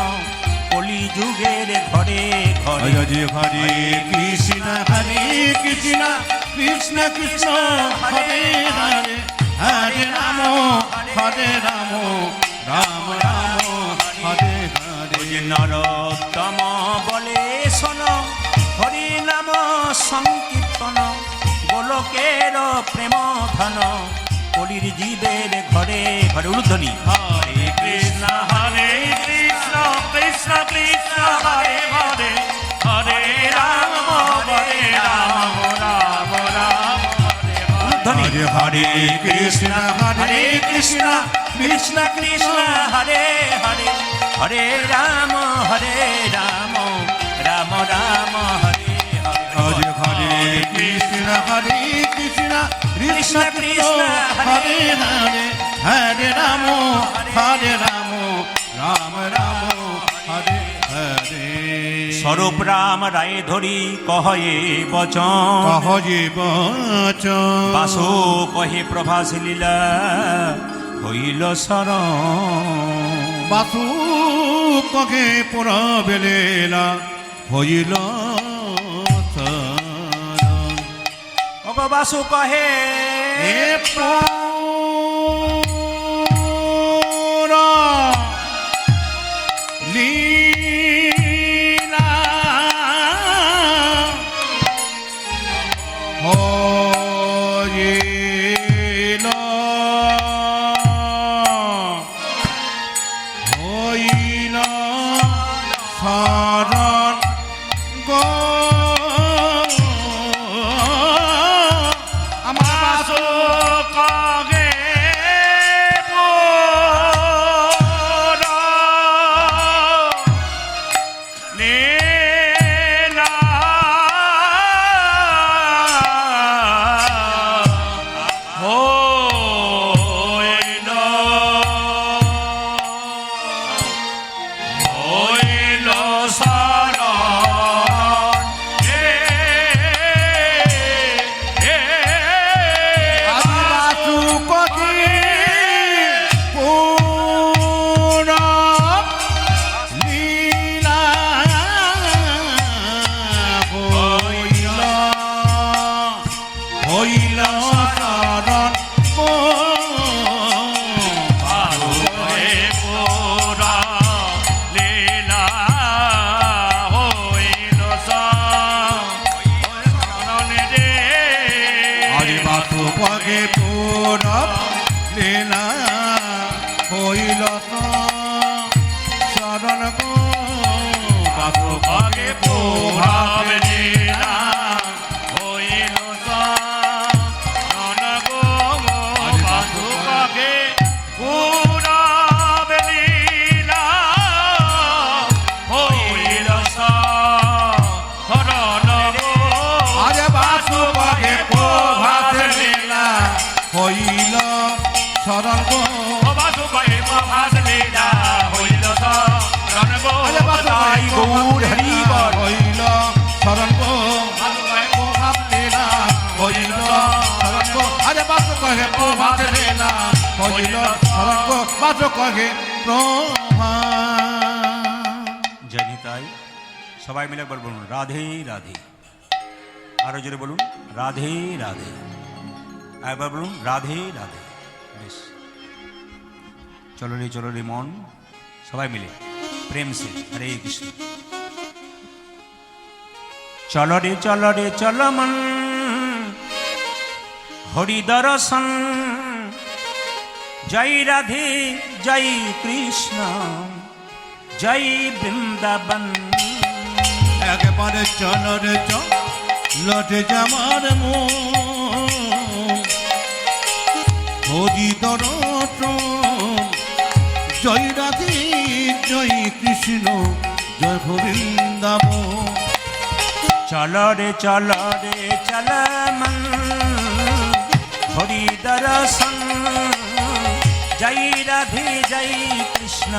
কলি যুগের ঘরে ঘরে হরে কৃষ্ণ কৃষ্ণ কৃষ্ণ হরে হরে হরে রাম রাম হরে হরে নরোত্তম বলে শোন হরিনাম সংকীর্তন গোলকের প্রেম ধন কলির জীবের ঘরে ঘরে উলুধ্বনি হরে কৃষ্ণ কৃষ্ণ কৃষ্ণ হরে হরে হরে রাম রাম উলুধ্বনি হরে কৃষ্ণ কৃষ্ণ কৃষ্ণ কৃষ্ণ হরে হরে হরে রাম রাম রাম হরে হরে হরে কৃষ্ণ কৃষ্ণ কৃষ্ণ কৃষ্ণ হরে হরে হরে রাম রাম হরে হরে স্বরূপ রাম রায় ধরি কহে বচন কহে বচন বাসু কহে প্রভাস লীলা হইল শরণ বাসু কহে পুরবেলা হইল শরণ অগ বাসু কহে এ পুরা লীলা হইল শরণ গো আমার বাসু কহে পুরা লীলা হইল শরণ আদিবাসু কহি পুরা লীলা হইল শরণ পুরা লীলা হইল শরণ রে আদিবাসু কহি পুরা লীলা হইল শরণ গো বাসু কহি পুরা লীলা হইল শরণ গো বাসু কহি পুরা লীলা হইল শরণ গো আরে বাসু কহি প্রভাত লীলা হইল শরণ গো বাসু কহি প্রভাত লীলা হইল শরণ গো গৌর হরি বল। হইল শরণ গো সরঙ্গ আরে বাস কহে প্রভাত বেলা কহিল সরঙ্গ বাস কহে প্রভাত। জয় নিতাই। সবাই মিলে একবার বলুন রাধে রাধে। আরো জোরে বলুন রাধে রাধে। একবার বলুন রাধে রাধে। বেশ, চলো রে মন, সবাই মিলে প্রেম সে হরে কৃষ্ণ। চলো রে চলো মন, হরি দর্শন। জয় রাধে জয় কৃষ্ণ, জয় বৃন্দাবন। একবারে চলো রে লটে যামার মন, হরি দর্শন। জয় রাধে জয় কৃষ্ণ, জয় বৃন্দাবন। চলো রে চলো মন, হরি দর্শন। জয় রাধে জয় কৃষ্ণ,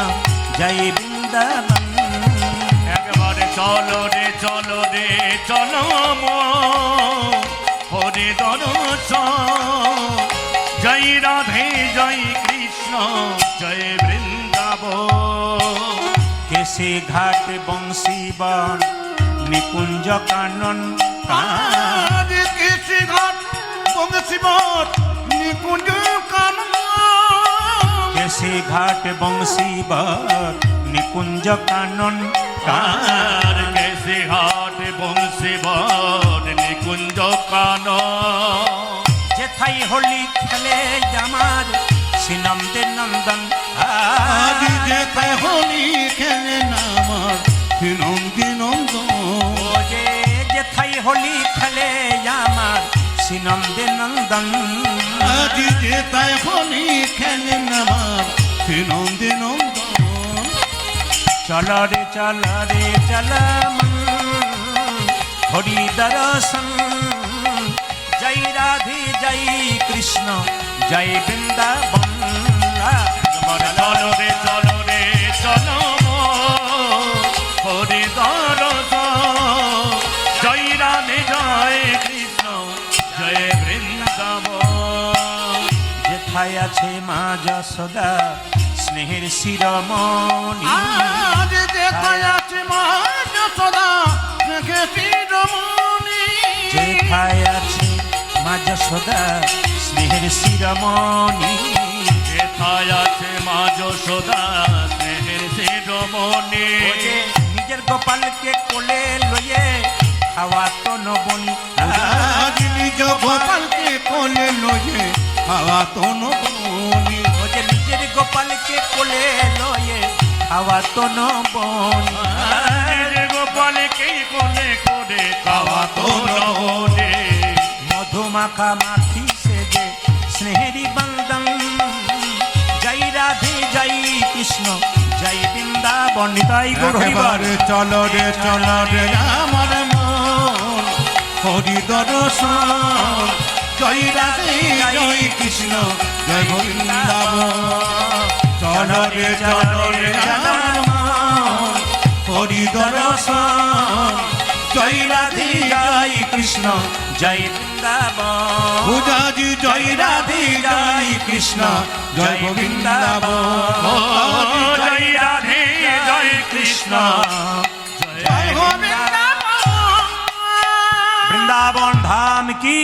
জয় বৃন্দাবন। একবারে চলো রে চলো মন, হরি দর্শন। জয় রাধে জয় কৃষ্ণ, জয় বৃন্দাবন। কেশে ঘাট বংশী বন, নিকুঞ্জ কানন। আজ কেশে ঘাট বংশী বন, নিকুঞ্জ কানন। কেশে ঘাট বংশী বন, নিকুঞ্জ কানন। আর কেসে হাট বংশী বন, নিকুঞ্জ কানন। যেথাই হোলি খেলে আমার শ্রীনন্দের নন্দন। আজ যেথায় হোলি খেলে নামার নন্দী নন্দন। যেথাই হোলি খেলে আমার শ্রীনন্দের নন্দন। আজ যেথায় হোলি খেলে নামার নন্দী নন্দন। চলো রে চলো মন, হরি দর্শন। জয় রাধে জয় কৃষ্ণ, জয় বৃন্দাবন। চলো রে চলো মন, হরি দর্শন। জয় রাধে জয় কৃষ্ণ, জয় বৃন্দাবন। যেথায় আছে মা যশোদা স্নেহের শিরোমণি। আজ যেথায় আছে মা যশোদা স্নেহের শিরোমণি। যেথায় আছে মা যশোদা স্নেহের শিরোমণি। যেথায় আছে মা যশোদা স্নেহের শিরোমণি। নিজের গোপালকে কোলে লয়ে খাওয়া তো নবনী। আজ নিজ গোপালকে কোলে লয়ে হাওয়া তো নবনী। নিজের গোপালকে কোলে লয়ে খাওয়া তো নবনী। নিজের গোপালকে কোলে করে খাওয়া তো নবনী। মধুমাখা মাখি সেজে স্নেহেরি বন্দন। জয় রাধে জয় কৃষ্ণ, জয় বৃন্দাবন। তাই একেবারে চলো রে আমার মন, হরি দর্শন। জয় রাধে জয় কৃষ্ণ, জয় বৃন্দাবন। চলো রে আমার মন, হরি দর্শন। জয় রাধে জয় কৃষ্ণ, জয় বৃন্দাবন। পূজাজি জয় রাধে জয় কৃষ্ণ, জয় বৃন্দাবন। ও জয় রাধে জয় কৃষ্ণ, জয় বৃন্দাবন। বৃন্দাবন ধাম কি,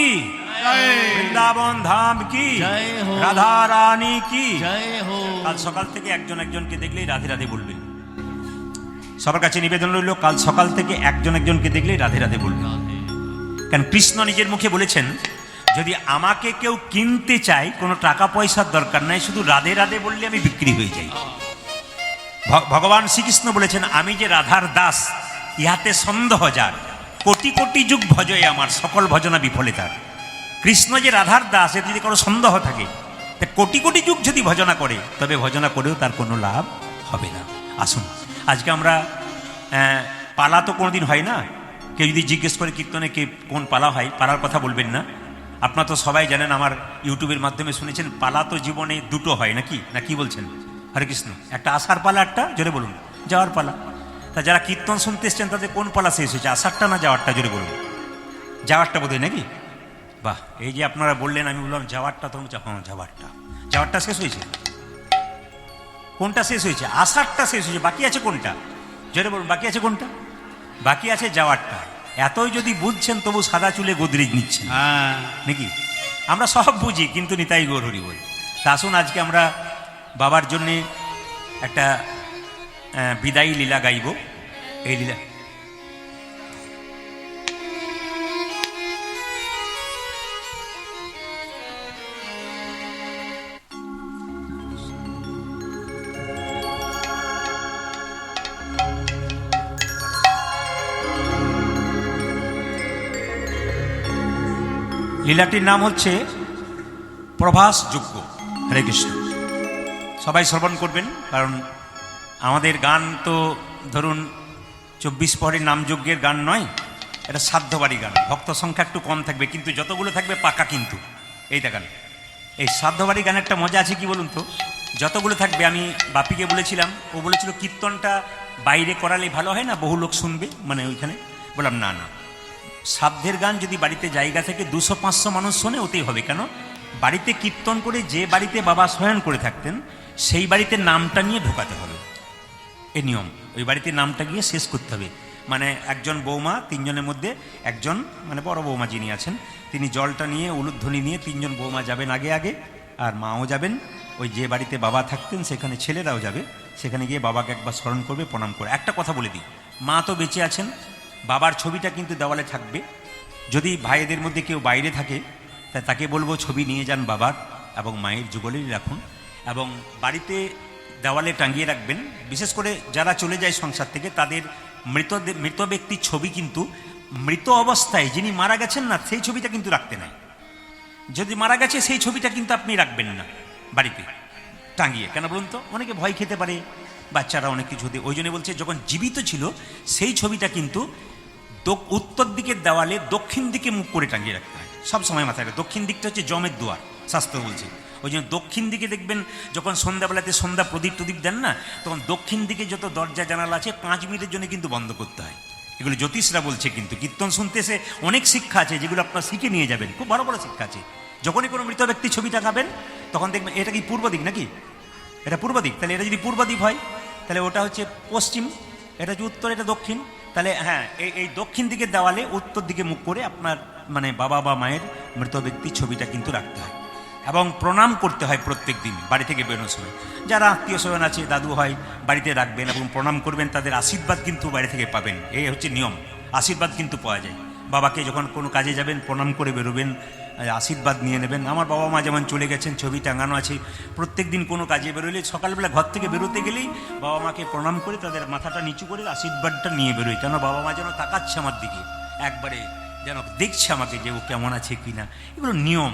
জয় বৃন্দাবন ধাম কি, জয় হো। রাধা রানী কি। জয় হো। কাল সকাল থেকে একজনকে দেখলেই রাধে রাধে বলবেন। সবার কাছে নিবেদন রইল, কাল সকাল থেকে একজনকে দেখলেই রাধে রাধে বলবেন। কারণ কৃষ্ণ নিজের মুখে বলেছেন, যদি আমাকে কেউ কিনতে চায় কোনো টাকা পয়সার দরকার নাই, শুধু রাধে রাধে বললে আমি বিক্রি হয়ে যাই। ভগবান শ্রীকৃষ্ণ বলেছেন, আমি যে রাধার দাস, ইহাতে সন্দেহ যার, কোটি কোটি যুগ ভজয় আমার, সকল ভজনা বিফলে তার। কৃষ্ণ যে রাধার দাস, এতে যদি কারো সন্দেহ থাকে, তা কোটি কোটি যুগ যদি ভজনা করে, তবে ভজনা করেও তার কোনো লাভ হবে না। আসুন, আজকে আমরা পালা তো কোনোদিন হয় না। কেউ যদি জিজ্ঞেস করে কীর্তনে কে কোন পালা হয়, পালার কথা বলবেন না। আপনারা তো সবাই জানেন, আমার ইউটিউবের মাধ্যমে শুনেছেন, পালা তো জীবনে দুটো হয় নাকি, না কি বলছেন? হরে কৃষ্ণ। একটা আসার পালা, একটা জোরে বলুন যাওয়ার পালা। তা যারা কীর্তন শুনতে এসছেন তাদের কোন পালা শেষ হয়েছে, আসারটা না যাওয়ারটা? জোরে বলুন। যাওয়ারটা বোধহয় নাকি? বাহ, এই যে আপনারা বললেন, আমি বললাম যাওয়ারটা, তখন হ্যাঁ যাওয়ারটা, যাওয়ারটা শেষ হয়েছে। কোনটা শেষ হয়েছে? আসারটা শেষ হয়েছে, বাকি আছে কোনটা? জোরে বলুন, বাকি আছে কোনটা? বাকি আছে যাওয়ারটা। এতই যদি বুঝছেন তবু সাদা চুলে গোদরেজ নিচ্ছেন নাকি? আমরা সব বুঝি, কিন্তু নিতাই গৌর হরি বল। তা আসুন আজকে আমরা বাবার জন্যে একটা বিদায়ী লীলা গাইব। এই লীলা লীলাটির নাম হচ্ছে প্রভাস যজ্ঞ। হরে কৃষ্ণ। সবাই শ্রবণ করবেন, কারণ আমাদের গান তো ধরুন 24 পরের নামযজ্ঞের গান নয়, এটা শ্রাদ্ধবাড়ি গান। ভক্ত সংখ্যা একটু কম থাকবে, কিন্তু যতগুলো থাকবে পাকা। কিন্তু এইটা গান, এই শ্রাদ্ধবাড়ি গানের একটা মজা আছে কি বলুন তো? যতগুলো থাকবে, আমি বাপিকে বলেছিলাম, ও বলেছিল কীর্তনটা বাইরে করালে ভালো হয় না, বহু লোক শুনবে, মানে ওইখানে। বললাম না না, শ্রাদ্ধের গান যদি বাড়িতে জায়গা থেকে 200-500 মানুষ শোনে, ওতেই হবে। কেন? বাড়িতে কীর্তন করে যে বাড়িতে বাবা শয়ন করে থাকতেন, সেই বাড়িতে নামটা নিয়ে ঢোকাতে হবে, এ নিয়ম। ওই বাড়িতে নামটা গিয়ে শেষ করতে হবে। মানে একজন বৌমা, 3 জনের মধ্যে একজন, মানে বড় বৌমা যিনি আছেন, তিনি জলটা নিয়ে, উলুধ্বনি নিয়ে 3 জন বৌমা যাবেন আগে আগে, আর মাও যাবেন। ওই যে বাড়িতে বাবা থাকতেন সেখানে ছেলেরাও যাবে, সেখানে গিয়ে বাবাকে একবার স্মরণ করবে, প্রণাম করে। একটা কথা বলে দিই, মা তো বেঁচে আছেন, বাবার ছবিটা কিন্তু দেওয়ালে থাকবে। যদি ভাইদের মধ্যে কেউ বাইরে থাকে, তা তাকে বলবো ছবি নিয়ে যান বাবার এবং মায়ের যুগলেরই রাখুন, এবং বাড়িতে দেওয়ালে টাঙিয়ে রাখবেন। বিশেষ করে যারা চলে যায় সংসার থেকে, তাদের মৃত ব্যক্তির ছবি কিন্তু মৃত অবস্থায়, যিনি মারা গেছেন না, সেই ছবিটা কিন্তু রাখতে নাই। যদি মারা গেছে সেই ছবিটা কিন্তু আপনি রাখবেন না বাড়িতে টাঙিয়ে। কেন বলুন তো? অনেকে ভয় খেতে পারে, বাচ্চারা অনেক কিছু হতে। ওই জন্য বলছে, যখন জীবিত ছিল সেই ছবিটা কিন্তু উত্তর দিকের দেওয়ালে দক্ষিণ দিকে মুখ করে টাঙিয়ে রাখতে হয় সবসময় মাথায়। দক্ষিণ দিকটা হচ্ছে জমের দুয়ার, শাস্ত্র বলছে। ওই জন্য দক্ষিণ দিকে দেখবেন, যখন সন্ধ্যাবেলাতে সন্ধ্যা প্রদীপ টদীপ দেন না, তখন দক্ষিণ দিকে যত দরজা জানালা আছে 5 মিনিটের জন্য কিন্তু বন্ধ করতে হয়। এগুলো জ্যোতিষরা বলছে। কিন্তু কীর্তন শুনতে এসে অনেক শিক্ষা আছে, যেগুলো আপনারা শিখে নিয়ে যাবেন। খুব বড় বড় শিক্ষা আছে। যখনই কোনো মৃত ব্যক্তির ছবি টাঙাবেন, তখন দেখবেন এটা কি পূর্ব দিক নাকি? এটা পূর্ব দিক। তাহলে এটা যদি পূর্ব দিক হয়, তাহলে ওটা হচ্ছে পশ্চিম, এটা হচ্ছে উত্তর, এটা দক্ষিণ। তাহলে হ্যাঁ, এই দক্ষিণ দিকের দেওয়ালে উত্তর দিকে মুখ করে আপনার মানে বাবা বা মায়ের মৃত ব্যক্তির ছবিটা কিন্তু রাখতে হয়, এবং প্রণাম করতে হয় প্রত্যেক দিন বাড়ি থেকে বেরোনোর সময়। যারা আত্মীয় স্বজন আছে, দাদু হয়, বাড়িতে রাখবেন এবং প্রণাম করবেন, তাদের আশীর্বাদ কিন্তু বাড়ি থেকে পাবেন। এই হচ্ছে নিয়ম, আশীর্বাদ কিন্তু পাওয়া যায়। বাবাকে যখন কোনো কাজে যাবেন, প্রণাম করে বেরোবেন, আশীর্বাদ নিয়ে নেবেন। আমার বাবা মা যেমন চলে গেছেন, ছবি টাঙানো আছে। প্রত্যেক দিন কোনো কাজে বেরোলে, সকালবেলা ঘর থেকে বেরোতে গেলেই বাবা মাকে প্রণাম করে, তাদের মাথাটা নিচু করে আশীর্বাদটা নিয়ে বেরোই। কেন? বাবা মা যেন তাকাচ্ছে আমার দিকে, একবারে যেন দেখছে আমাকে যে ও কেমন আছে কি না। এগুলো নিয়ম,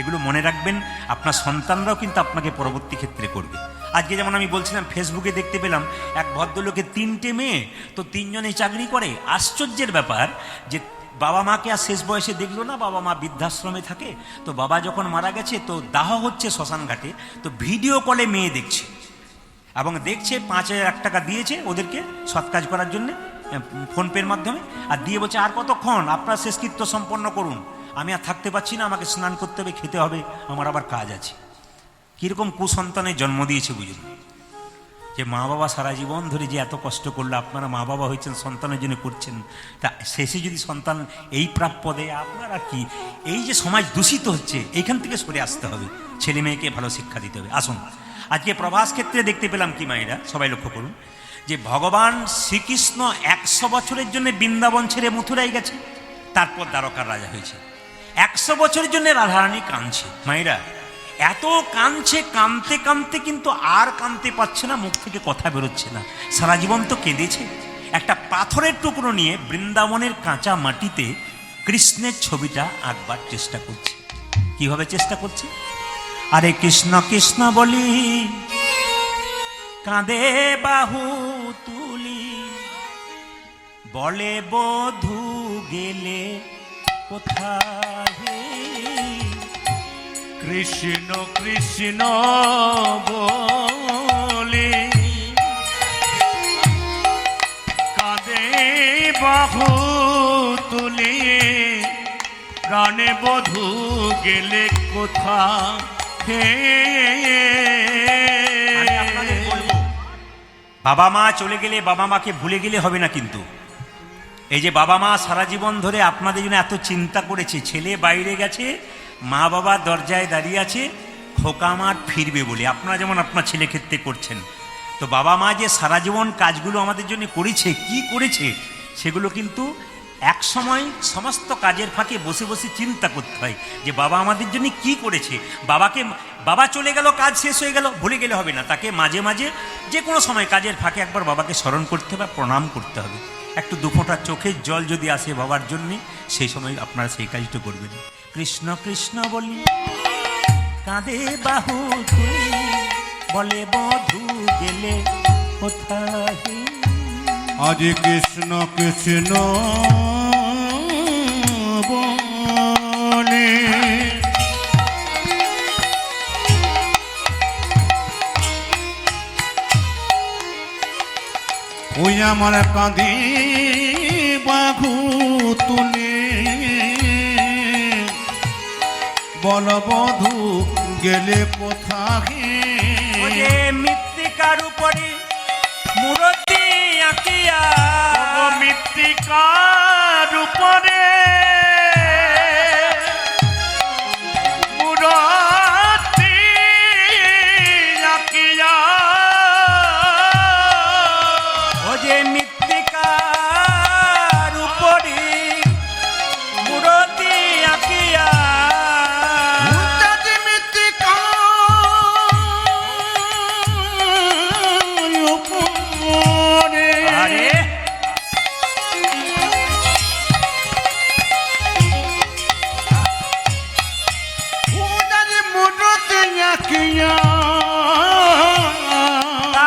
এগুলো মনে রাখবেন। আপনার সন্তানরাও কিন্তু আপনাকে পরবর্তী ক্ষেত্রে করবে। আজকে যেমন আমি বলছিলাম, ফেসবুকে দেখতে পেলাম এক ভদ্রলোকের 3টে মেয়ে, তো 3 জনেই চাকরি করে। আশ্চর্যের ব্যাপার যে বাবা মাকে আর শেষ বয়সে দেখলো না, বাবা মা বৃদ্ধাশ্রমে থাকে। তো বাবা যখন মারা গেছে, তো দাহ হচ্ছে শ্মশান ঘাটে, তো ভিডিও কলে মেয়ে দেখছে, এবং দেখছে 5,000 টাকা দিয়েছে ওদেরকে সৎ কাজ করার জন্য ফোনপের মাধ্যমে, আর দিয়ে বলছে আর কতক্ষণ, আপনার শেষকৃত্য সম্পন্ন করুন, আমি আর থাকতে পারছি না, আমাকে স্নান করতে হবে, খেতে হবে, আমার আবার কাজ আছে। কীরকম কুসন্তানের জন্ম দিয়েছে বুঝুন। যে মা বাবা সারা জীবন ধরে যে এত কষ্ট করলো, আপনারা মা বাবা হয়েছেন, সন্তানের জন্য করছেন, তা শেষে যদি সন্তান এই প্রাপ্য দেয়, আপনারা কি? এই যে সমাজ দূষিত হচ্ছে, এইখান থেকে সরে আসতে হবে, ছেলে মেয়েকে ভালো শিক্ষা দিতে হবে। আসুন আজকে প্রভাস ক্ষেত্রে দেখতে পেলাম কি মায়েরা, সবাই লক্ষ্য করুন, যে ভগবান শ্রীকৃষ্ণ 100 বছরের জন্য বৃন্দাবন ছেড়ে মথুরায় গেছে, তারপর দ্বারকার রাজা হয়েছে। 100 বছরের জন্য রাধারানী কাঁদছে। মায়েরা এত কাঁদছে, কাঁদতে কাঁদতে কিন্তু আর কাঁদতে পারছে না, মুখ থেকে কথা বেরোচ্ছে না, সারা জীবন তো কেঁদেছে। একটা পাথরের টুকরো নিয়ে বৃন্দাবনের কাঁচা মাটিতে কৃষ্ণের ছবিটা আঁকবার চেষ্টা করছে। কিভাবে চেষ্টা করছে? আরে কৃষ্ণ কৃষ্ণ বলি, কাঁদে বাহু তুলি, বলে বধূ গেলে কোথায়, কৃষ্ণ কৃষ্ণ বলে কাঁদে বাহু তুলে, প্রাণে বধূ গেলে কোথা হে আমি আপনাদের বলবো, বাবা মা চলে গেলে বাবা মাকে ভুলে গেলে হবে না। কিন্তু এই যে বাবা মা সারা জীবন ধরে আপনাদের জন্য এত চিন্তা করেছে, ছেলে বাইরে গেছে, মা বাবা দরজায় দাঁড়িয়ে আছে খোকা আমার ফিরবে বলে, আপনারা যেমন আপনার ছেলে ক্ষেত্রে করছেন। তো বাবা মা যে সারা জীবন কাজগুলো আমাদের জন্য করেছে, কি করেছে, সেগুলো কিন্তু এক সময় সমস্ত কাজের ফাঁকে বসে বসে চিন্তা করতে হয় যে বাবা আমাদের জন্য কি করেছে। বাবা চলে গেল, কাজ শেষ হয়ে গেল, ভুলে গেলে হবে না, তাকে মাঝে মাঝে যে কোনো সময় কাজের ফাঁকে একবার বাবাকে স্মরণ করতে হবে, প্রণাম করতে হবে। একটু দুফোঁটা চোখের জল যদি আসে বাবার জন্যে, সেই সময় আপনারা সেই কাজটা করবেন। কৃষ্ণ কৃষ্ণ বলি কাঁদে বাহু তুলি, বলে বধূ গেলে কোথায়। আজ কৃষ্ণ কৃষ্ণ বলে ওই আমার কাঁদি বাহু তুলে, বল বধূ গেলে কোথায়। ওরে মৃত্তিকার উপরে মূর্তি আঁকিয়া, ও মৃত্তিকার উপরে মূর্তি আঁকিয়া, ও যে মৃত্তিকার উপরে মূর্তি আঁকিয়া,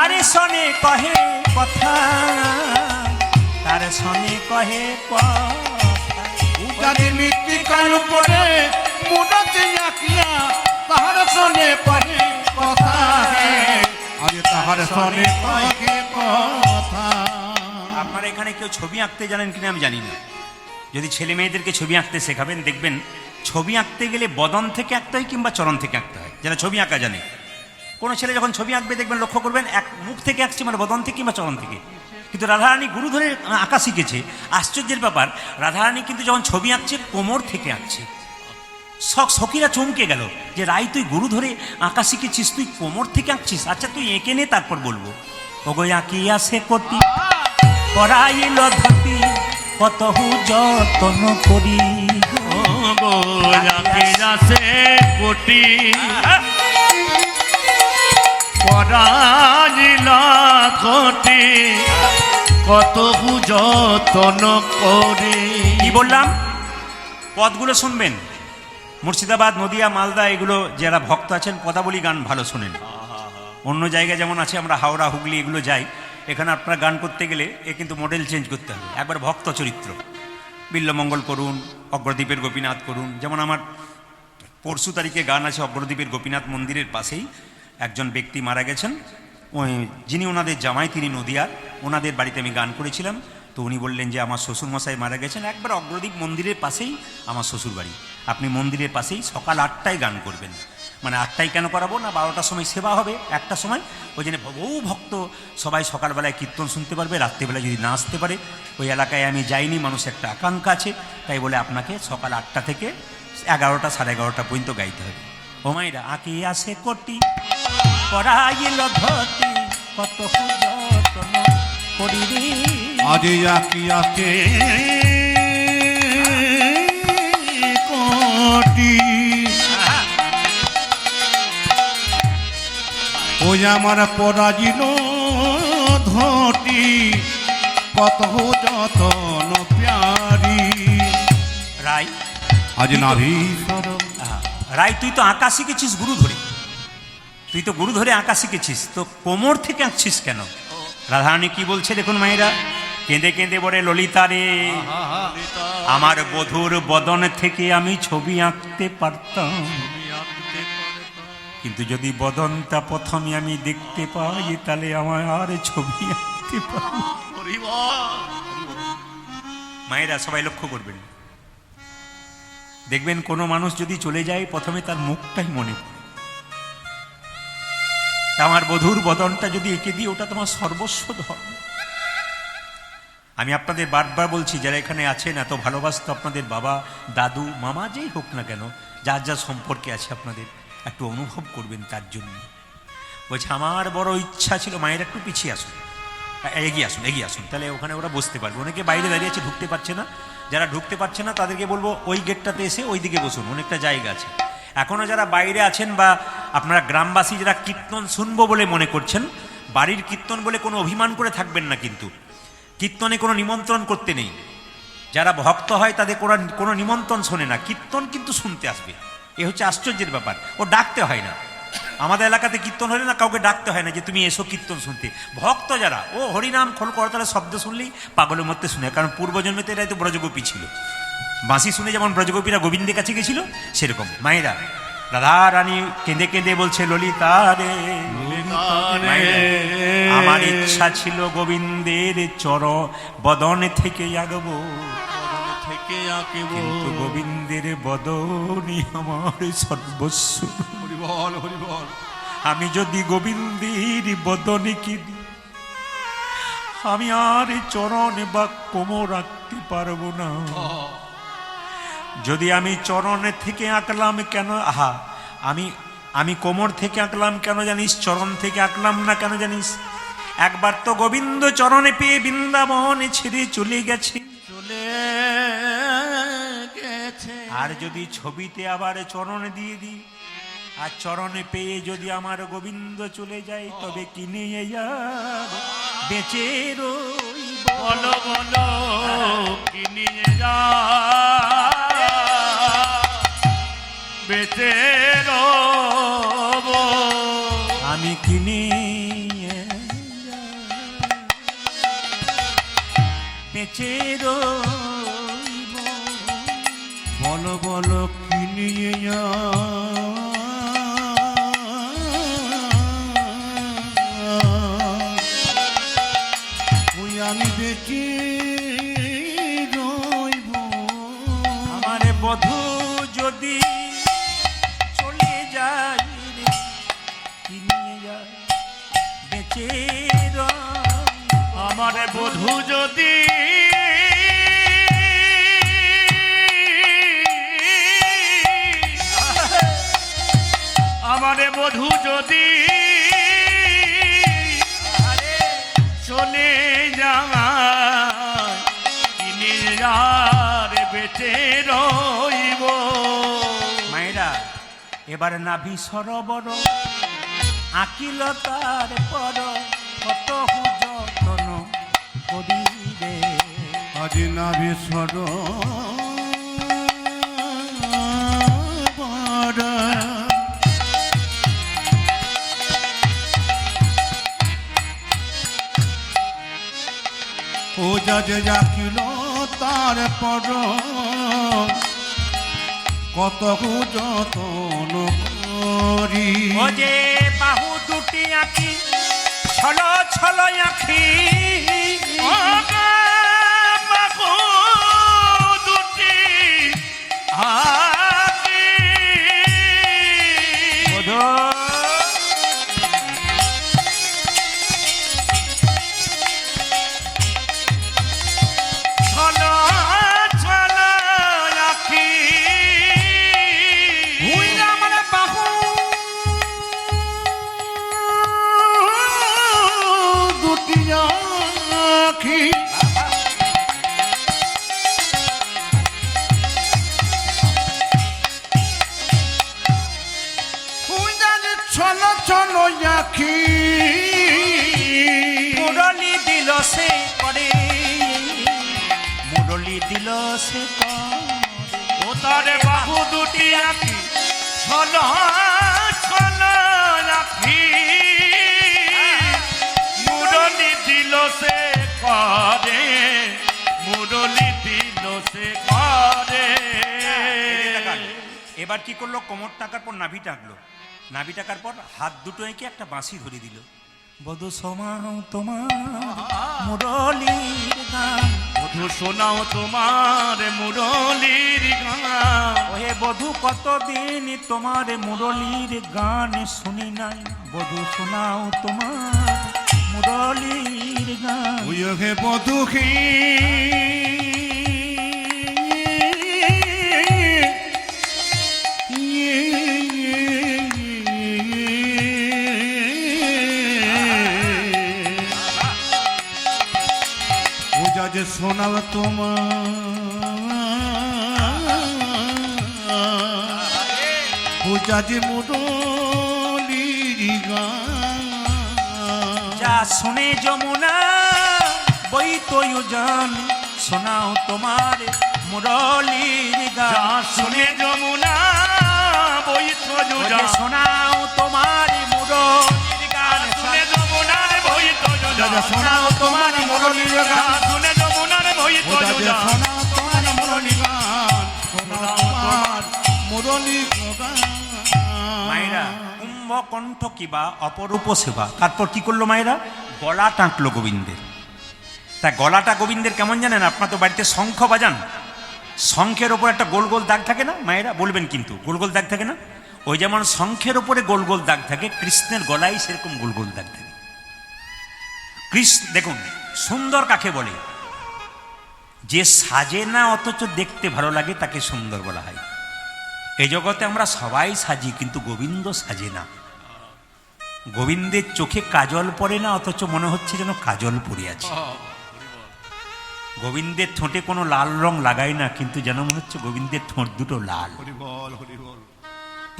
আরে তার সনে কহে কথা, তার সনে কহে কথা। মৃত্তিকার উপরে মুরতি আঁকিয়া, তাহার সনে পড়ে কথা, আরে তাহার সনে কহে কথা। আপনারা এখানে কেউ ছবি আঁকতে জানেন কিনা আমি জানি না। যদি ছেলে মেয়েদেরকে ছবি আঁকতে শেখাবেন, দেখবেন ছবি আঁকতে গেলে বদন থেকে আঁকতে হয় কিংবা চরণ থেকে আঁকতে হয়। যারা ছবি আঁকা জানে, কোনো ছেলে যখন ছবি আঁকবে দেখবেন, লক্ষ্য করবেন এক মুখ থেকে আঁকছে, মানে বদন থেকে কিংবা চরণ থেকে। কিন্তু রাধারানী গুরু ধরে আঁকা শিখেছে। আশ্চর্যের ব্যাপার, রাধারানী কিন্তু যখন ছবি আঁকছে কোমর থেকে আঁকছে। সখীরা চমকে গেল যে রাই তুই গুরু ধরে আঁকা শিখেছিস, তুই কোমর থেকে আঁকছিস, আচ্ছা তুই এঁকে নে তারপর বলবো। ওগো আঁকিয়া সে কোটি পরাইল ধতি, কতহু যতন করি। ও গো আঁকিয়া সে কোটি পরাইল ধতি, কত যতন করে। কি বললাম? পদগুলো শুনবেন। মুর্শিদাবাদ, নদিয়া, মালদা, এগুলো যারা ভক্ত আছেন পদাবলী গান ভালো শোনেন। অন্য জায়গায় যেমন আছে, আমরা হাওড়া, হুগলি এগুলো যাই, এখানে আপনারা গান করতে গেলে এ কিন্তু মডেল চেঞ্জ করতে হবে, একবার ভক্ত চরিত্র। বিল্লমঙ্গল করুন, অগ্রদ্বীপের গোপীনাথ করুন। যেমন আমার পরশু তারিখে গান আছে অগ্রদ্বীপের গোপীনাথ মন্দিরের পাশেই একজন ব্যক্তি মারা গেছেন, ওই যিনি ওনাদের জামাই, তিনি নদিয়ার, ওনাদের বাড়িতে আমি গান করেছিলাম। তো উনি বললেন যে আমার শ্বশুরমশাই মারা গেছেন, একবার অগ্রদ্বীপ মন্দিরের পাশেই আমার শ্বশুর বাড়ি, আপনি মন্দিরের পাশেই সকাল 8টায় গান করবেন। মানে 8টায় কেন করাবো না, 12টার সময় সেবা হবে, 1টার সময়, ওই জন্য বহু ভক্ত সবাই সকালবেলায় কীর্তন শুনতে পারবে, রাত্রিবেলায় যদি না আসতে পারে। ওই এলাকায় আমি যাইনি, মানুষ একটা আকাঙ্ক্ষা আছে, তাই বলে আপনাকে সকাল 8টা থেকে 11টা, 11:30 পর্যন্ত গাইতে হবে। ও মাইরা আঁকিয়া সে কোটি পরাইল ধতি, কত যতন করি রে। আজ আঁকিয়াতে কোটি, ওই আমার পরাজিল ধতি, কত যতন প্যারি। রাই আজ নাভি রাই, তুই তো আঁকা শিখেছিস গুরু ধরে, তুই তো গুরু ধরে আঁকা শিখেছিস, তো কোমর থেকে আঁকছিস কেন? রাধারানী কি বলছে দেখুন মায়েরা, কেঁদে কেঁদে বলে ললিতা রে, আমার বধুর বদন থেকে আমি ছবি আঁকতে পারতাম, কিন্তু যদি বদনটা প্রথমে আমি দেখতে পাই তাহলে আমার আর ছবি আঁকতে পারি। মায়েরা সবাই লক্ষ্য করবেন, দেখবেন কোনো মানুষ যদি চলে যায় প্রথমে তার মুখটাই মনে পড়ে। আমার বধূর বদনটা যদি এঁকে দিই, ওটা তোমার সর্বস্ব ধর্ম। আমি আপনাদের বারবার বলছি, যারা এখানে আছেন, এত ভালোবাসতো আপনাদের বাবা, দাদু, মামা, যেই হোক না কেন, যার যা সম্পর্কে আছে আপনাদের একটু অনুভব করবেন তার জন্য। বলছে আমার বড় ইচ্ছা ছিল, মায়ের একটু পিছিয়ে আসুন, এগিয়ে আসুন, এগিয়ে আসুন, তাহলে ওখানে ওরা বসতে পারবে। অনেকে বাইরে দাঁড়িয়ে আছে, ঢুকতে পারছে না। যারা ঢুকতে পারছে না তাদেরকে বলবো ওই গেটটাতে এসে ওই দিকে বসুন, অনেকটা জায়গা আছে। এখনও যারা বাইরে আছেন বা আপনারা গ্রামবাসী যারা কীর্তন শুনবো বলে মনে করছেন, বাড়ির কীর্তন বলে কোনো অভিমান করে থাকবেন না, কিন্তু কীর্তনে কোনো নিমন্ত্রণ করতে নেই। যারা ভক্ত হয় তাদের কোনো নিমন্ত্রণ শোনে না, কীর্তন কিন্তু শুনতে আসবে। এ হচ্ছে আশ্চর্যের ব্যাপার, ও ডাকতে হয় না। আমাদের এলাকাতে কীর্তন হলে না কাউকে ডাকতে হয় না যে তুমি এসো কীর্তন শুনতে। ভক্ত যারা, ও হরিনাম খোল করতালের শব্দ শুনলেই পাগলের মধ্যে শুনে, কারণ পূর্বজন্মেতে এরাই তো ব্রজগোপী ছিল। বাঁশি শুনে যেমন ব্রজগোপীরা গোবিন্দের কাছে গেছিল, সেরকম মায়েরা রাধা রানী কেঁদে কেঁদে বলছে ললিতা রে, আমার ইচ্ছা ছিল গোবিন্দের চর বদনে থেকে আঁকবো, কিন্তু গোবিন্দের বদনই আমার সর্বস্ব। হরিবল হরিবল। আমি যদি গোবিন্দের বদনে কিনি, আমি আর চরণ বা কোমর রাখতে পারবো না। যদি আমি চরণে থেকে আঁকলাম কেন, আহা, আমি কোমর থেকে আঁকলাম কেন জানিস, চরণ থেকে আঁকলাম না কেন জানিস? একবার তো গোবিন্দ চরণে পেয়ে বৃন্দাবনে ছেড়ে চলে গেছে, আর যদি ছবিতে আবার চরণে দিয়ে দিই, আর চরণে পেয়ে যদি আমার গোবিন্দ চলে যায়, তবে কিনে বেঁচে রইব। বলো বলো কিনে যা বেঁচে রব, আমি কিনে বেঁচে রইব। বলো বলো কিনিয়ে যা, ওই আমি বেঁচে রইব। আমার বধূ যদি চলে যায় রে, কিনিয়ে যা বেঁচে রইব। আমার বধূ যদি আমারে বধূ যদি চলে যায়, কিনে আর বেঁচে রইব। মায়েরা এবার নাভি সরোবর আঁকিল তার পর, কত যতন করি রে। আজ নাভি সর ও যা যে যাকিল তার পর, কত যতন করি। ও যে বাহু দুটি আঁকি ছল ছল আঁখি, দুটি আঁকি ছল ছল আঁকি, আমার বাহু দুটি আঁখি, ছল ছল আঁখি, মুরলি দিল সে করে, মুরলি দিল সে করে। ও তারে বাহু দুটি আঁকি ছল ছল আঁকি, মুরলি দিল সে করে, মুরলি দিল সে করে। এবার কি করলো, কোমর টাকার পর নাভি টাকলো, নাভি টাকার পর হাত দুটো এঁকে একটা বাঁশি ধরে দিল। বধু সমাও তোমার মুরলির গান, বধু শোনাও তোমার মুরলীর গান। ওহে বধূ কতদিন তোমার মুরলীর গান শুনি নাই, বধূ শোনাও তোমার মুরলীর গান। ওই হে বধূকে পূজা যে শোনাও তোমার, পূজা যে মুরলীর গান। যা শুনে যমুনা বই তোয়জন, শোনাও তোমার মুরলীর যা গান। শুনে যমুনা বইত্র ওহে যোজা, শোনাও তোমার মুরলীর গান। শুনে যমুনার বইত্র যোজা, যা শোনাও তোমার মুরলীর যা গান। শুনে যমুনার বইত্র পূজা যে যোজা। শোনাও তোমার মুরলীর গান, শোনাও তোমার মুরলীর গান। মায়েরা কুম্ভকণ্ঠ কিবা অপরূপ সেবা, তারপর কি করলো মায়েরা? গলা টাঁকলো গোবিন্দের। তা গলাটা গোবিন্দের কেমন জানেন? আপনার তো বাড়িতে শঙ্খ বাজান, শঙ্খের ওপর একটা গোল গোল দাগ থাকে না মায়েরা? বলবেন কিন্তু গোল গোল দাগ থাকে না? ওই যেমন শঙ্খের ওপরে গোল গোল দাগ থাকে, কৃষ্ণের গলায় সেরকম গোল গোল দাগ থাকে। কৃষ্ণ দেখুন সুন্দর কাকে বলে? যে সাজে না অথচ দেখতে ভালো লাগে তাকে সুন্দর বলা হয়। এই জগতে আমরা সবাই সাজি, কিন্তু গোবিন্দ সাজে না। গোবিন্দের চোখে কাজল পড়ে না, অথচ মনে হচ্ছে যেন কাজল পড়ে আছে। গোবিন্দের ঠোঁটে কোনো লাল রং লাগায় না, কিন্তু যেন মনে হচ্ছে গোবিন্দের ঠোঁট দুটো লাল।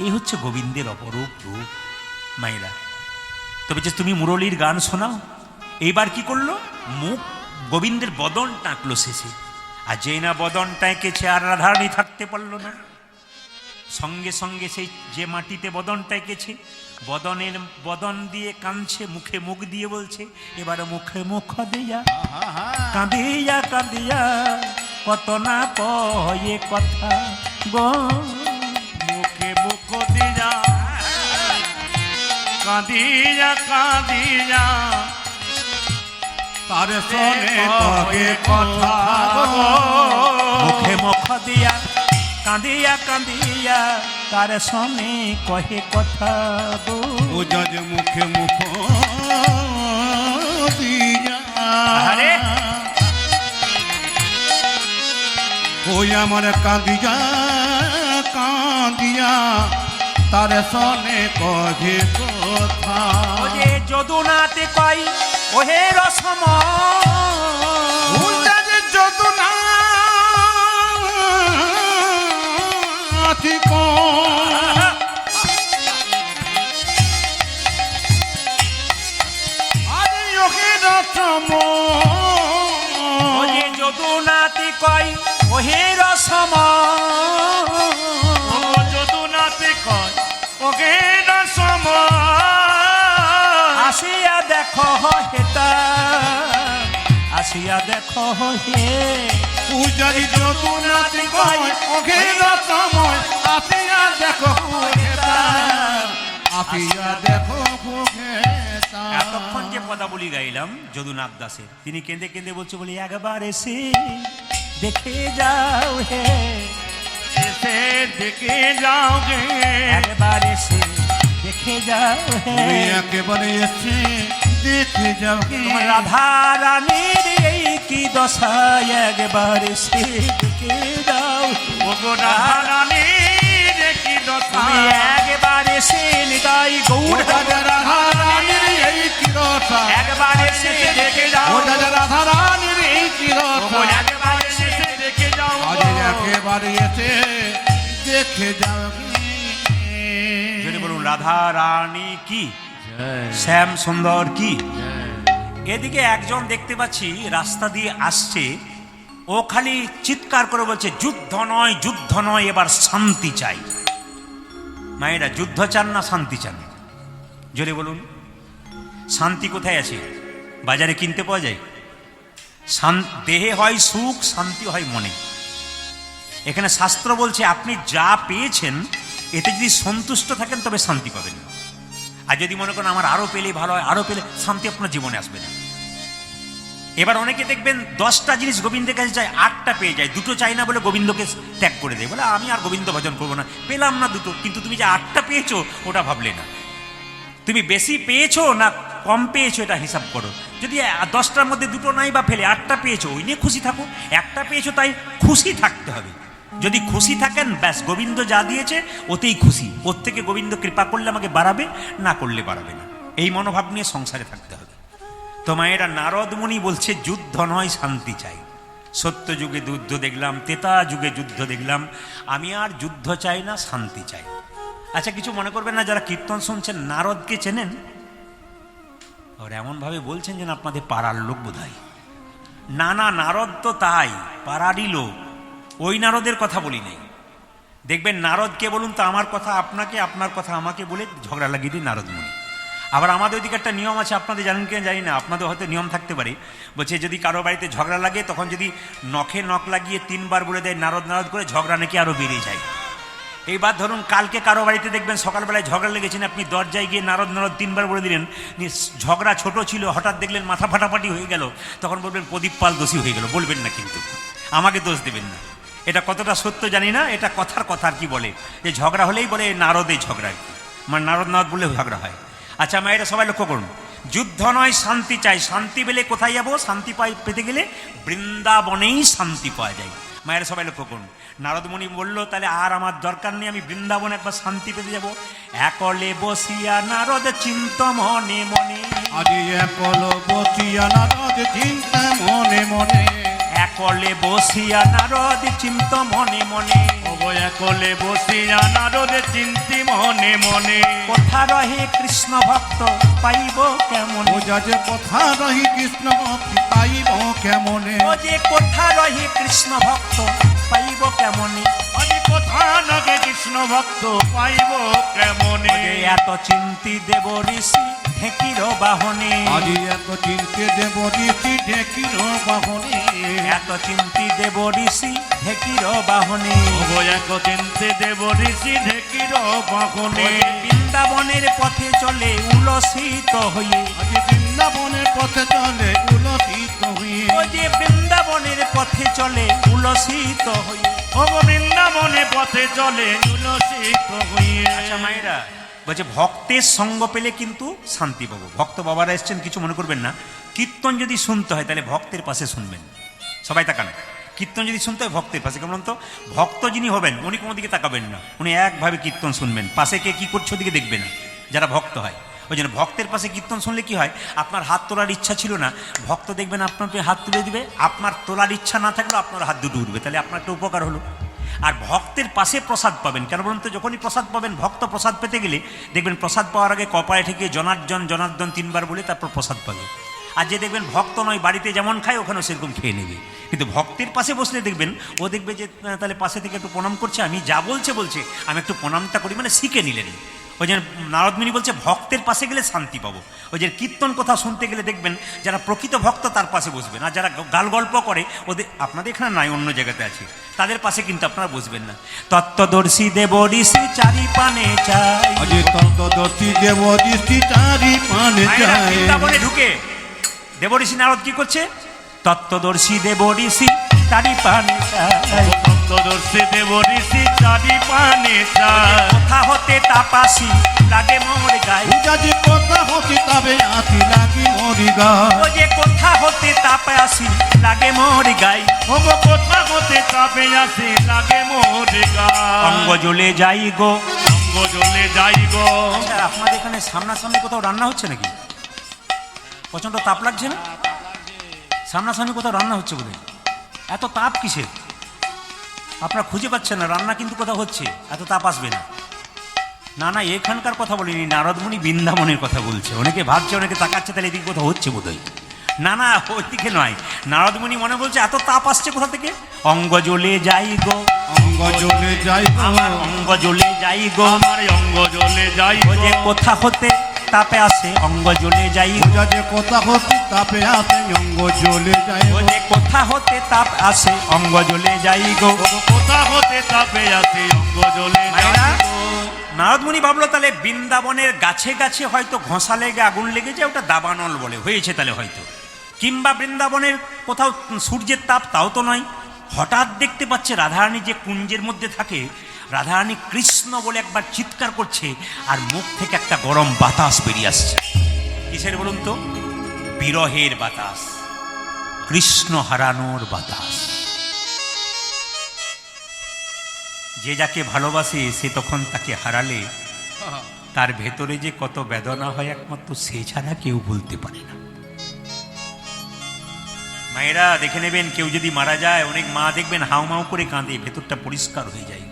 এই হচ্ছে গোবিন্দের অপরূপ রূপ মায়েরা। তবে যে তুমি মুরলীর গান শোনাও, এইবার কি করলো? মুখ গোবিন্দের বদন টাঁকলো শেষে। আর যেই না বদন টাঁকেছে আর রাধারানী থাকতে পারলো না, সঙ্গে সঙ্গে সেই যে মাটিতে বদন টাইকেছে, বদন দিয়ে কাঁদছে, মুখে মুখ দিয়ে বলছে, এবার মুখে মুখ দিয়া কাঁদিয়া কাঁদিয়া কত না কয়ে কথা গো। মুখে মুখ দিয়া কাঁদিয়া কাঁদিয়া তার শোনে তবে কথা গো। মুখে মুখ দিয়া কাঁদিয়া কাঁদিয়া তার শোনে কহে কথা গো। পূজা যে মুখে মুখ দিয়া, আরে ওই আমার কাঁদিয়া কাঁদিয়া তার শোনে কহে কথা। ও যে যদুনাতে কই ওহে রসম, পূজা যে যদুনা যদুনাতি কয় ওহে রসম, যদুনাথে কয় ওকে রসম, আসিয়া দেখো হেতা, আসিয়া দেখো হে। পূজারি যদুনাথ কয় ওকে রসময়, আসিয়া দেখো হেতা, আসিয়া দেখো হেতা। এতক্ষণ যে পদাবলী গাইলাম যদুনাথ দাসের, তিনি কেঁদে কেঁদে বলছে বলি একবার এসে দেখে যাও হে, এসে দেখে যাও গে, একবার এসে দেখে যাও হে। তুমি একেবারে এসে দেখে যাও গে। তোমার রাধা রানীর এই কি দশা, একবার এসে দেখে যাও। ওগো রাধা রানী দেখি দশা, তুমি একবার এসে নিতাই গৌর, রাধা রানীর এই কি দশা, একবার এসে দেখে যাও। রাধা রানীর এই কি ওগো দশা, একবার এসে দেখে যাও আজ একেবারে এসে দেখে যাও গে। যদি বলুন রাধা রানী কি, শ্যাম সুন্দর কি। এদিকে একজন দেখতে পাচ্ছি রাস্তা দিয়ে আসছে, ও খালি চিৎকার করে বলছে যুদ্ধ নয়, যুদ্ধ নয়, এবার শান্তি চাই। মায়েরা যুদ্ধ চান না শান্তি চান? জোরে বলুন। শান্তি কোথায় আছে? বাজারে কিনতে পাওয়া যায়? দেহে হয় সুখ, শান্তি হয় মনে। এখানে শাস্ত্র বলছে আপনি যা পেয়েছেন এতে যদি সন্তুষ্ট থাকেন তবে শান্তি পাবেন। আর যদি মনে করেন আমার আরো পেলে ভালো হয়, আরো পেলে, শান্তি আপনার জীবনে আসবে না। এবার অনেকে দেখবেন 10টা জিনিস গোবিন্দের কাছে চায়, 8টা পেয়ে যায়, 2টো চাই না বলে গোবিন্দকে ত্যাগ করে দেয়, বলে আমি আর গোবিন্দ ভজন করবো না, পেলাম না 2টো। কিন্তু তুমি যে 8টা পেয়েছো ওটা ভাবলে না। তুমি বেশি পেয়েছো না কম পেয়েছো এটা হিসাব করো। যদি 10টার মধ্যে 2টো নাই বা ফেলে 8টা পেয়েছো, ওই নিয়ে খুশি থাকো। একটা পেয়েছো তাই খুশি থাকতে হবে। যদি খুশি থাকেন ব্যাস, গোবিন্দ যা দিয়েছে ওতেই খুশি। ওর থেকে গোবিন্দ কৃপা করলে আমাকে বাড়াবে, না করলে বাড়াবে না। এই মনোভাব নিয়ে সংসারে থাকতে হবে। তো মায়েরা, নারদ মুনি বলছে যুদ্ধ নয় শান্তি চাই। সত্য যুগে যুদ্ধ দেখলাম, ত্রেতা যুগে যুদ্ধ দেখলাম, আমি আর যুদ্ধ চাই না, শান্তি চাই। আচ্ছা, কিছু মনে করবেন না যারা কীর্তন শুনছেন, নারদকে চেনেন? আর এমনভাবে বলছেন যেন আপনাদের পাড়ার লোক বোধ হয়। না না, নারদ তো তাই পাড়ারই লোক, ওই নারদের কথা বলি নাই। দেখবেন নারদকে বলুন তো আমার কথা আপনাকে, আপনার কথা আমাকে বলে ঝগড়া লাগিয়ে দিই নারদ মুনি। আবার আমাদের ওইদিকে একটা নিয়ম আছে, আপনাদের জানেন কিনা জানি না, আপনাদের হয়তো নিয়ম থাকতে পারে। বলছে যদি কারো বাড়িতে ঝগড়া লাগে তখন যদি নখে নখ লাগিয়ে 3বার বলে দেয় নারদ নারদ করে, ঝগড়া নাকি আরও বেড়ে যায়। এইবার ধরুন কালকে কারো বাড়িতে দেখবেন সকালবেলায় ঝগড়া লেগেছেন, আপনি দরজায় গিয়ে নারদ নারদ 3বার বলে দিলেন, ঝগড়া ছোট ছিল, হঠাৎ দেখলেন মাথা ফাটাফাটি হয়ে গেল, তখন বলবেন প্রদীপ পাল দোষী হয়ে গেল। বলবেন না কিন্তু, আমাকে দোষ দেবেন না। এটা কতটা সত্য জানি না, এটা কথার কথা আর কি বলে, যে ঝগড়া হলেই বলে নারদে ঝগড়া আর কি, মানে নারদ নারদ বলে ঝগড়া হয়। আচ্ছা মায়েরা, সবাই লক্ষ্য করুন, যুদ্ধ নয় শান্তি চাই। শান্তি পেলে কোথায় যাবো? শান্তি পেতে গেলে বৃন্দাবনেই শান্তি পাওয়া যায়। মায়েরা সবাই লক্ষ্য করুন, নারদমণি বলল তাহলে আর আমার দরকার নেই, আমি বৃন্দাবনে একবার শান্তি পেতে যাব। একলে বসিয়া নারদ চিন্ত মনে মনে, আজি একল বসিয়া নারদ চিন্তা মনে মনে, একলে বসিয়া নারদ চিন্ত মনে মনে, একলে বসিয়া নারদ চিন্তি মনে মনে, কোথা রহে কৃষ্ণ ভক্ত পাইব কেমন? ও যা যে কথা রহি কৃষ্ণ ভক্তি পাইব কেমনে, ও যে কোথা রহে কৃষ্ণ ভক্ত পাইব কেমনে? আজি কোথা নগে কৃষ্ণ ভক্ত পাইব কেমনে? ও যে এত চিন্তি দেব ঋষি ঢেকির বাহনে, আজি এত চিন্তে দেব ঋষি ঢেকির বাহনে, এত চিন্তি দেব ঋষি ঢেকির বাহনে, এক চিন্তে দেব ঋষি ঢেকির ও বাহনে, যে বৃন্দাবনের পথে চলে উলসিত হয়ে, আজি বৃন্দাবনের পথে চলে উলসিত হয়ে, ও যে বৃন্দাবনের পথে চলে উলসিত হয়ে। ও বৃন্দাবনে পথে চলে উলসিত হইয়ে। আচ্ছা মায়েরা, বলছে ভক্তের সঙ্গ পেলে কিন্তু শান্তি পাবো। ভক্ত বাবারা এসছেন, কিছু মনে করবেন না। কীর্তন যদি শুনতে হয় তাহলে ভক্তের পাশে শুনবেন। সবাই তাকান, কীর্তন যদি শুনতে হয় ভক্তের পাশে। কেমন তো, ভক্ত যিনি হবেন উনি কোনো দিকে তাকাবেন না, উনি একভাবে কীর্তন শুনবেন, পাশে কে কী করছে ওদিকে দেখবেন না, যারা ভক্ত হয়। ওই জন্য ভক্তের পাশে কীর্তন শুনলে কি হয়, আপনার হাত তোলার ইচ্ছা ছিল না, ভক্ত দেখবেন আপনাকে হাত তুলে দিবে। আপনার তোলার ইচ্ছা না থাকলেও আপনার হাত দুটো উঠবে, তাহলে আপনার একটা উপকার হলো। আর ভক্তের পাশে প্রসাদ পাবেন, কেন বলুন তো? যখনই প্রসাদ পাবেন, ভক্ত প্রসাদ পেতে গেলে দেখবেন প্রসাদ পাওয়ার আগে কপালে ঠেকে জনার্দন জনার্দন 3বার বলে তারপর প্রসাদ পাবে। আর যে দেখবেন ভক্ত নয়, বাড়িতে যেমন খায় ওখানেও সেরকম খেয়ে নেবে। কিন্তু ভক্তের পাশে বসলে দেখবেন ও দেখবে যে তাহলে পাশে থেকে একটু প্রণাম করছে, আমি যা বলছে আমি একটু প্রণামটা করি, মানে শিখে নিলেন। ওই জন্য নারদমণি বলছে ভক্তের পাশে গেলে শান্তি পাবো। ওই যে কীর্তন কথা শুনতে গেলে দেখবেন যারা প্রকৃত ভক্ত তার পাশে বসবেন, আর যারা গাল গল্প করে ওদের, আপনাদের এখানে নাই, অন্য জায়গাতে আছে, তাদের পাশে কিন্তু আপনারা বসবেন না। তত্ত্বদর্শী দেব ঋষি চারি পানে চাই, আজি তত্ত্বদর্শী দেব ঋষি চারি পানে মায়েরা, চাই, বৃন্দাবনে ঢুকে দেব ঋষি নারদ কি করছে? তত্ত্বদর্শী দেব ঋষি চারি পানে চাই, তত্ত্বদর্শী দেব ঋষি চারি পানে চাই, কোথা হতে তাপাসি লাগে মোর গায়ে, আজি কথা হতি তবে আসি লাগি মরি গায়, ও যে কোথা হতে তাপাসি লাগে মোর গায়ে, ও কোথা হতে চাপে আসি লাগে মোর গায়, অঙ্গ জ্বলে যাই গো, অঙ্গ জ্বলে যাই গো। আচ্ছা, আপনাদের এখানে সামনাসামনি কোথাও রান্না হচ্ছে নাকি? প্রচন্ড তাপ লাগছে না? সামনাসামনি কোথাও রান্না হচ্ছে বলে এত তাপ কিসের? আপনারা খুঁজে পাচ্ছেন না, রান্না কিন্তু কোথাও হচ্ছে, এত তাপ আসবে না। না না, এখানকার কথা বলিনি, নারদমণি বৃন্দাবনের কথা বলছে। অনেকে ভাবছে, অনেকে তাকাচ্ছে, তাহলে এদিকে কোথাও হচ্ছে বোধহয়। না না, ওইদিকে নয়, নারদমণি মনে বলছে এত তাপ আসছে কোথা থেকে? অঙ্গ জ্বলে যাই গো, অঙ্গ জ্বলে যাই আমার অঙ্গ জ্বলে যাই গো, আমার অঙ্গ জ্বলে যাই ও যে কোথা হতে তাপে আসে অঙ্গ জ্বলে যাই গো, বোঝা যে কথা হতি তাপে আসে অঙ্গ জ্বলে যাই, ও যে কোথা হতে তাপ আসে অঙ্গ জ্বলে যাই গো। কোথা হতে চাপে আসি অঙ্গ জ্বলে যাই মায়েরা, গো। নারদমণি ভাবলো তাহলে বৃন্দাবনের গাছে গাছে হয়তো ঘষা লেগে আগুন লেগে যায়, ওটা দাবানল বলে হয়েছে তাহলে হয়তো। কিংবা বৃন্দাবনের কোথাও সূর্যের তাপ, তাও তো নয়। হঠাৎ দেখতে পাচ্ছে রাধারানী যে কুঞ্জের মধ্যে থাকে, রাধারানী কৃষ্ণ বলে একবার চিৎকার করছে, আর মুখ থেকে একটা গরম বাতাস বেরিয়ে আসছে। কিসের বলুন তো? বিরহের বাতাস, কৃষ্ণ হারানোর বাতাস। যে যাকে ভালোবাসে সে তখন তাকে হারালে তার ভেতরে যে কত বেদনা হয় একমাত্র সে ছাড়া কেউ বলতে পারে না। মায়েরা দেখে নেবেন, কেউ যদি মারা যায়, অনেক মা দেখবেন হাউমাউ করে কাঁদে, ভেতরটা পরিষ্কার হয়ে যায়।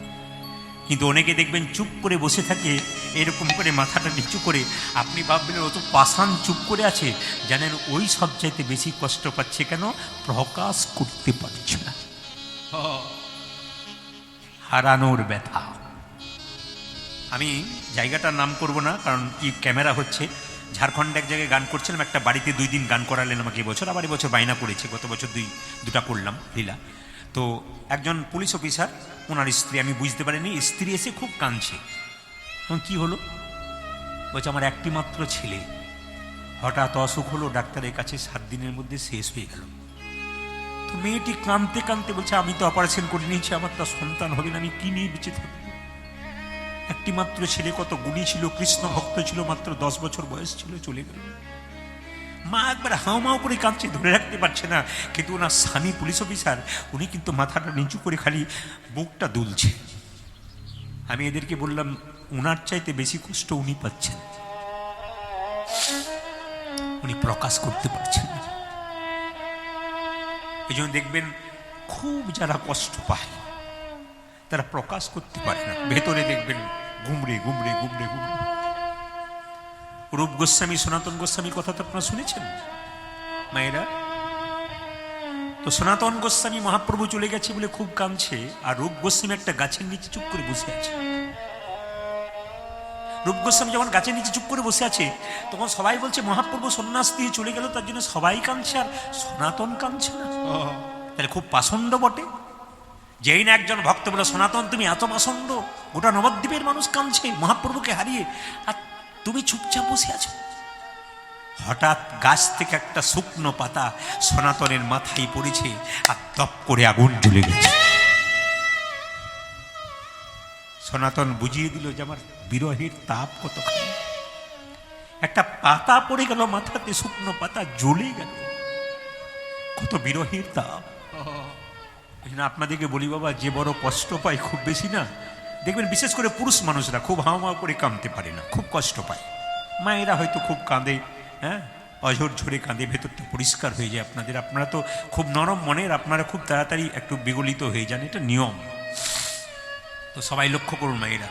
কিন্তু অনেকে দেখবেন চুপ করে বসে থাকে, এরকম করে মাথাটা নিচু করে। আপনি ভাববেন ও তো পাষাণ চুপ করে আছে, জানেন ওই সবচাইতে বেশি কষ্ট পাচ্ছে। কেন? প্রকাশ করতে পারছে না, হারানোর ব্যথা। আমি জায়গাটার নাম করব না, কারণ কি ক্যামেরা হচ্ছে। ঝাড়খণ্ডে এক জায়গায় গান করছিলাম, একটা বাড়িতে 2 দিন গান করালেন আমাকে এবছর, আবার এবছর বায়না করেছে, গত বছর দুটা করলাম লীলা। তো একজন পুলিশ অফিসার, ওনার স্ত্রী, আমি বুঝতে পারিনি, স্ত্রী এসে খুব কাঁদছে। কি হলো? বলছে আমার একটি মাত্র ছেলে, হঠাৎ অসুখ হলো, ডাক্তারের কাছে 7 দিনের মধ্যে শেষ হয়ে গেল। তো মেয়েটি কাঁদতে কাঁদতে বলছে আমি তো অপারেশন করে নিয়েছি, আমার তো সন্তান হবে না, আমি কি নিয়ে বেঁচে থাকবো? একটি মাত্র ছেলে, কত গুণী ছিল, কৃষ্ণ ভক্ত ছিল, মাত্র 10 বছর বয়স ছিল, চলে গেল। মা একবার হাউমাউ করে কাঁদছে, ধরে রাখতে পারছে না। কিন্তু ওনার স্বামী পুলিশ অফিসার, উনি কিন্তু মাথাটা নিচু করে খালি বুকটা দুলছে। আমি এদেরকে বললাম উনার চাইতে বেশি কষ্ট উনি পাচ্ছেন, উনি প্রকাশ করতে পারছেন না। এই জন্য দেখবেন খুব যারা কষ্ট পায় তারা প্রকাশ করতে পারে না, ভেতরে দেখবেন গুমড়ে গুমড়ে গুমড়ে গুমড়ে। রূপ গোস্বামী, সনাতন গোস্বামীর কথা তো আপনারা শুনেছেন মায়েরা। তো সনাতন গোস্বামী মহাপ্রভু চলে গেছে বলে খুব কাঁদছে, আর রূপ গোস্বামী একটা গাছের নিচে চুপ করে বসে আছে। রূপ গোস্বামী যখন গাছের নিচে চুপ করে বসে আছে, তখন সবাই বলছে মহাপ্রভু সন্ন্যাস দিয়ে চলে গেল, তার জন্য সবাই কাঁদছে, আর সনাতন কাঁদছে না। তাহলে খুব পাষণ্ড বটে। যেই না একজন ভক্ত বলে সনাতন তুমি এত পাষণ্ড, গোটা নবদ্বীপের মানুষ কাঁদছে মহাপ্রভুকে হারিয়ে, আর তুমি চুপচাপ বসে আছো। হঠাৎ গাছ থেকে একটা শুকনো পাতা সনাতনের মাথায় পড়েছে, আর দপ করে আগুন জ্বলে গেছে। সনাতন বুঝিয়ে দিল যে আমার বিরহের তাপ কতখানি। একটা পাতা পড়ে গেল মাথাতে, শুকনো পাতা জ্বলে গেল, কত বিরহের তাপ। আপনাদেরকে বলি বাবা, যে বড় কষ্ট পায় খুব বেশি না, দেখবেন বিশেষ করে পুরুষ মানুষরা খুব হাওয়া করে কাঁদতে পারে না, খুব কষ্ট পায়। মায়েরা হয়তো খুব কাঁদে, হ্যাঁ, অঝর ঝরে কাঁদে, ভেতরটা পরিষ্কার হয়ে যায় আপনাদের। আপনারা তো খুব নরম মনের, আপনারা খুব তাড়াতাড়ি একটু বিগলিত হয়ে যান, এটা নিয়ম। তো সবাই লক্ষ্য করুন মায়েরা।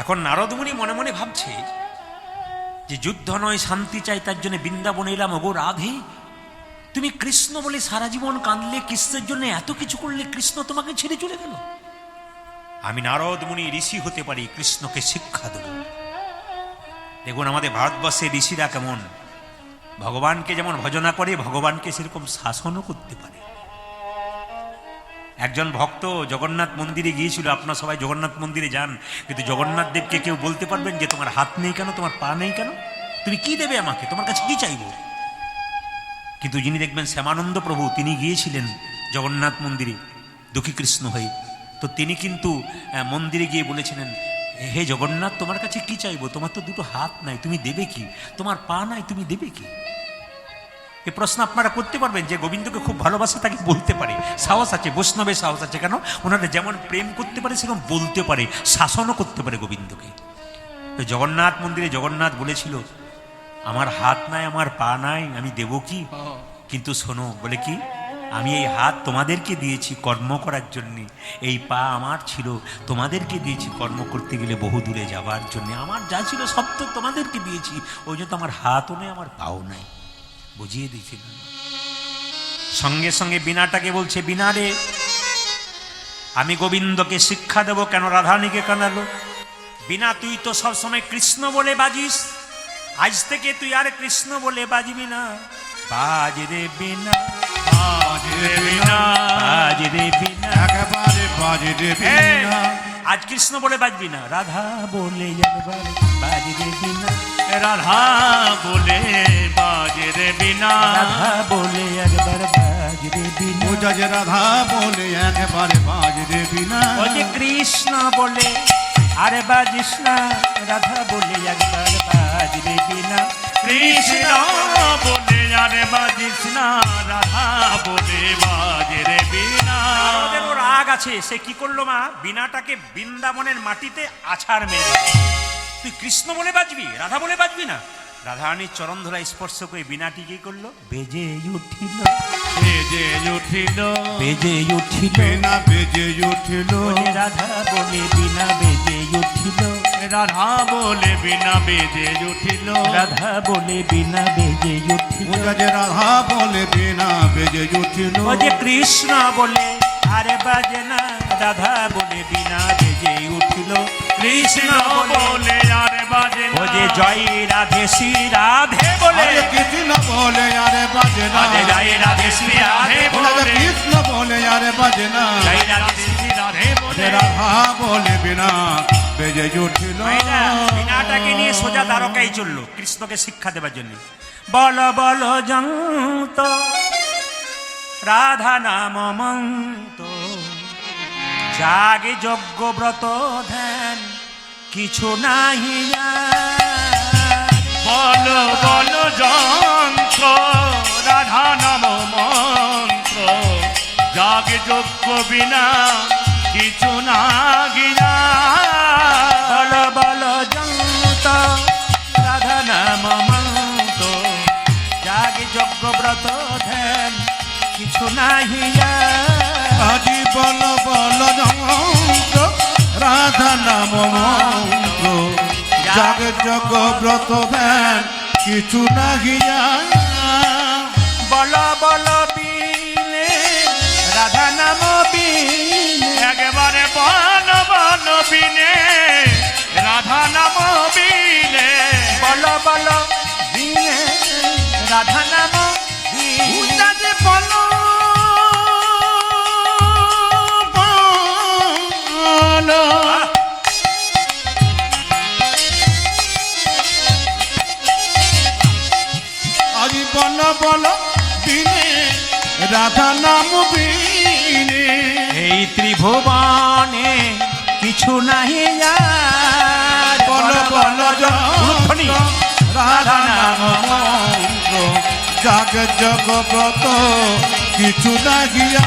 এখন নারদমুনি মনে মনে ভাবছে যে যুদ্ধ নয়, শান্তি চাই, তার জন্য বৃন্দাবনে এলাম। ওগো রাধে, তুমি কৃষ্ণ বলে সারা জীবন কাঁদলে, কৃষ্ণের জন্য এত কিছু করলে, কৃষ্ণ তোমাকে ছেড়ে চলে গেল। আমি নারদ মুনি ঋষি হতে পারি, কৃষ্ণকে শিক্ষা দেব। দেখুন আমাদের ভারতবর্ষে ঋষিরা কেমন, ভগবানকে যেমন ভজনা করে, ভগবানকে সেরকম শাসনও করতে পারে। একজন ভক্ত জগন্নাথ মন্দিরে গিয়েছিল, আপনারা সবাই জগন্নাথ মন্দিরে যান, কিন্তু জগন্নাথ দেবকে কেউ বলতে পারবেন যে তোমার হাত নেই কেন, তোমার পা নেই কেন, তুমি কি দেবে আমাকে, তোমার কাছে কি চাইবো? কিন্তু যিনি দেখবেন শ্যামানন্দ প্রভু, তিনি গিয়েছিলেন জগন্নাথ মন্দিরে দুঃখী কৃষ্ণ হয়ে। তো তিনি কিন্তু মন্দিরে গিয়ে বলেছিলেন, হে জগন্নাথ, তোমার কাছে কি চাইবো, তোমার তো দুটো হাত নাই, তুমি দেবে কি? তোমার পা নাই, তুমি দেবে কি? এই প্রশ্ন আপনারা করতে পারবেন। যে গোবিন্দকে খুব ভালোবাসে তাকে বলতে পারে, সাহস আছে, বৈষ্ণবের সাহস আছে। কেন? ওনারা যেমন প্রেম করতে পারে সেরকম বলতে পারে, শাসনও করতে পারে গোবিন্দকে। তো জগন্নাথ মন্দিরে জগন্নাথ বলেছিল, আমার হাত নাই, আমার পা নাই, আমি দেব কি? কিন্তু শোনো, বলে কি, আমি এই হাত তোমাদেরকে দিয়েছি কর্ম করার জন্য, এই পা আমার ছিল, তোমাদেরকে দিয়েছি কর্ম করতে গেলে বহু দূরে যাবার জন্য। আমার যা ছিল সব তো তোমাদেরকে দিয়েছি, ওই জন্য আমার হাতও নেই, আমার পাও নাই। বুঝিয়ে দিয়েছিল। সঙ্গে সঙ্গে বিনাটাকে বলছে, বিনা রে, আমি গোবিন্দকে শিক্ষা দেব কেন রাধারানীকে কাঁদালো। বিনা, তুই তো সবসময় কৃষ্ণ বলে বাজিস, আজ থেকে তুই আর কৃষ্ণ বলে বাজবি না। বাজ রে বিনা, বাজ রে বিনা, বাজ রে বিনা, একেবারে বাজ রে বিনা। আজ কৃষ্ণ বলে বাজবি না, রাধা বলে একবার বাজবে বিনা, রাধা বলে বাজে রে বিনা, রাধা বলে একবার বাজবে বিনা। পূজা যে রাধা বলে একেবারে বাজরে বিনা, ও যে কৃষ্ণ বলে আরে বাজিস না, রাধা বলে একবার বাজবে বিনা। কৃষ্ণ বলে আরে বাজিস না, রাধা বলে বাজে রে বিনা। ওদের ওর রাগ আছে, সে কি করলো মা, বিনাটাকে বৃন্দাবনের মাটিতে আছাড় মেরে দিল। তুই কৃষ্ণ বলে বাজবি, রাধা বলে বাজবি না। রাধারানীর চরণ ধরা স্পর্শ করে বিনাটি কি করলো, বেজে উঠিল, বেজে উঠিল, বেজে উঠিল, বিনা বেজে উঠিল, ওরে রাধা বলে বিনা বেজে উঠিল, রাধা বলে বিনা বেজে উঠিল, রাধা বলে বিনা বেজে উঠিল। পূজা যে রাধা বলে বিনা বেজে উঠিল, ও যে কৃষ্ণ বলে আরে বাজে না, রাধা বলে বিনা বেজে উঠিল। কৃষ্ণ বলে বলে আরে বাজে ও না, যে জয় রাধে শ্রী রাধে বলে, আরে কৃষ্ণ বলে আরে বাজে না, আরে জয় রাধে শ্রী রাধে পূজা যে বলে, কৃষ্ণ বলে আরে বাজে না, জয় রাধে শ্রী রাধে বলে, যে রাধা বলে বিনা বেজে উঠিল। মাইনা বিনাটাকে নিয়ে সোজা দ্বারকায় চললো কৃষ্ণকে শিক্ষা দেবার জন্য। বল বল জন্ত রাধা নাম মন্ত, জাগে যজ্ঞ ব্রত ধ্যান কিছু নাহি আর। বল বল যন্ত্র রাধা নাম মন্ত্র, জাগে যজ্ঞ বিনা কিছু না গিনা। বল বল জন্ত রাধা নাম মন্ত, জাগে যজ্ঞ ব্রত ধ্যান কিছু নাহি আর। আজি বল বল যন্ত্র রাধা নাম মন্ত্র, জাগ জগ ব্রত ধ্যান কিছু না গিয়া। বল বল বিনে রাধা নাম বিনে, একেবারে বল বল বিনে রাধা নাম বিনে, বল বল বিনে রাধা নাম বিনে। আজি বল বল আজি বল বল বিনে রাধা নাম বিনে, এই ত্রিভুবনে কিছু নাহি আর। বল বল উলুধ্বনি। রাধা নাম মন্ত্র, জাগ জগ ব্রত কিছু না গিয়া।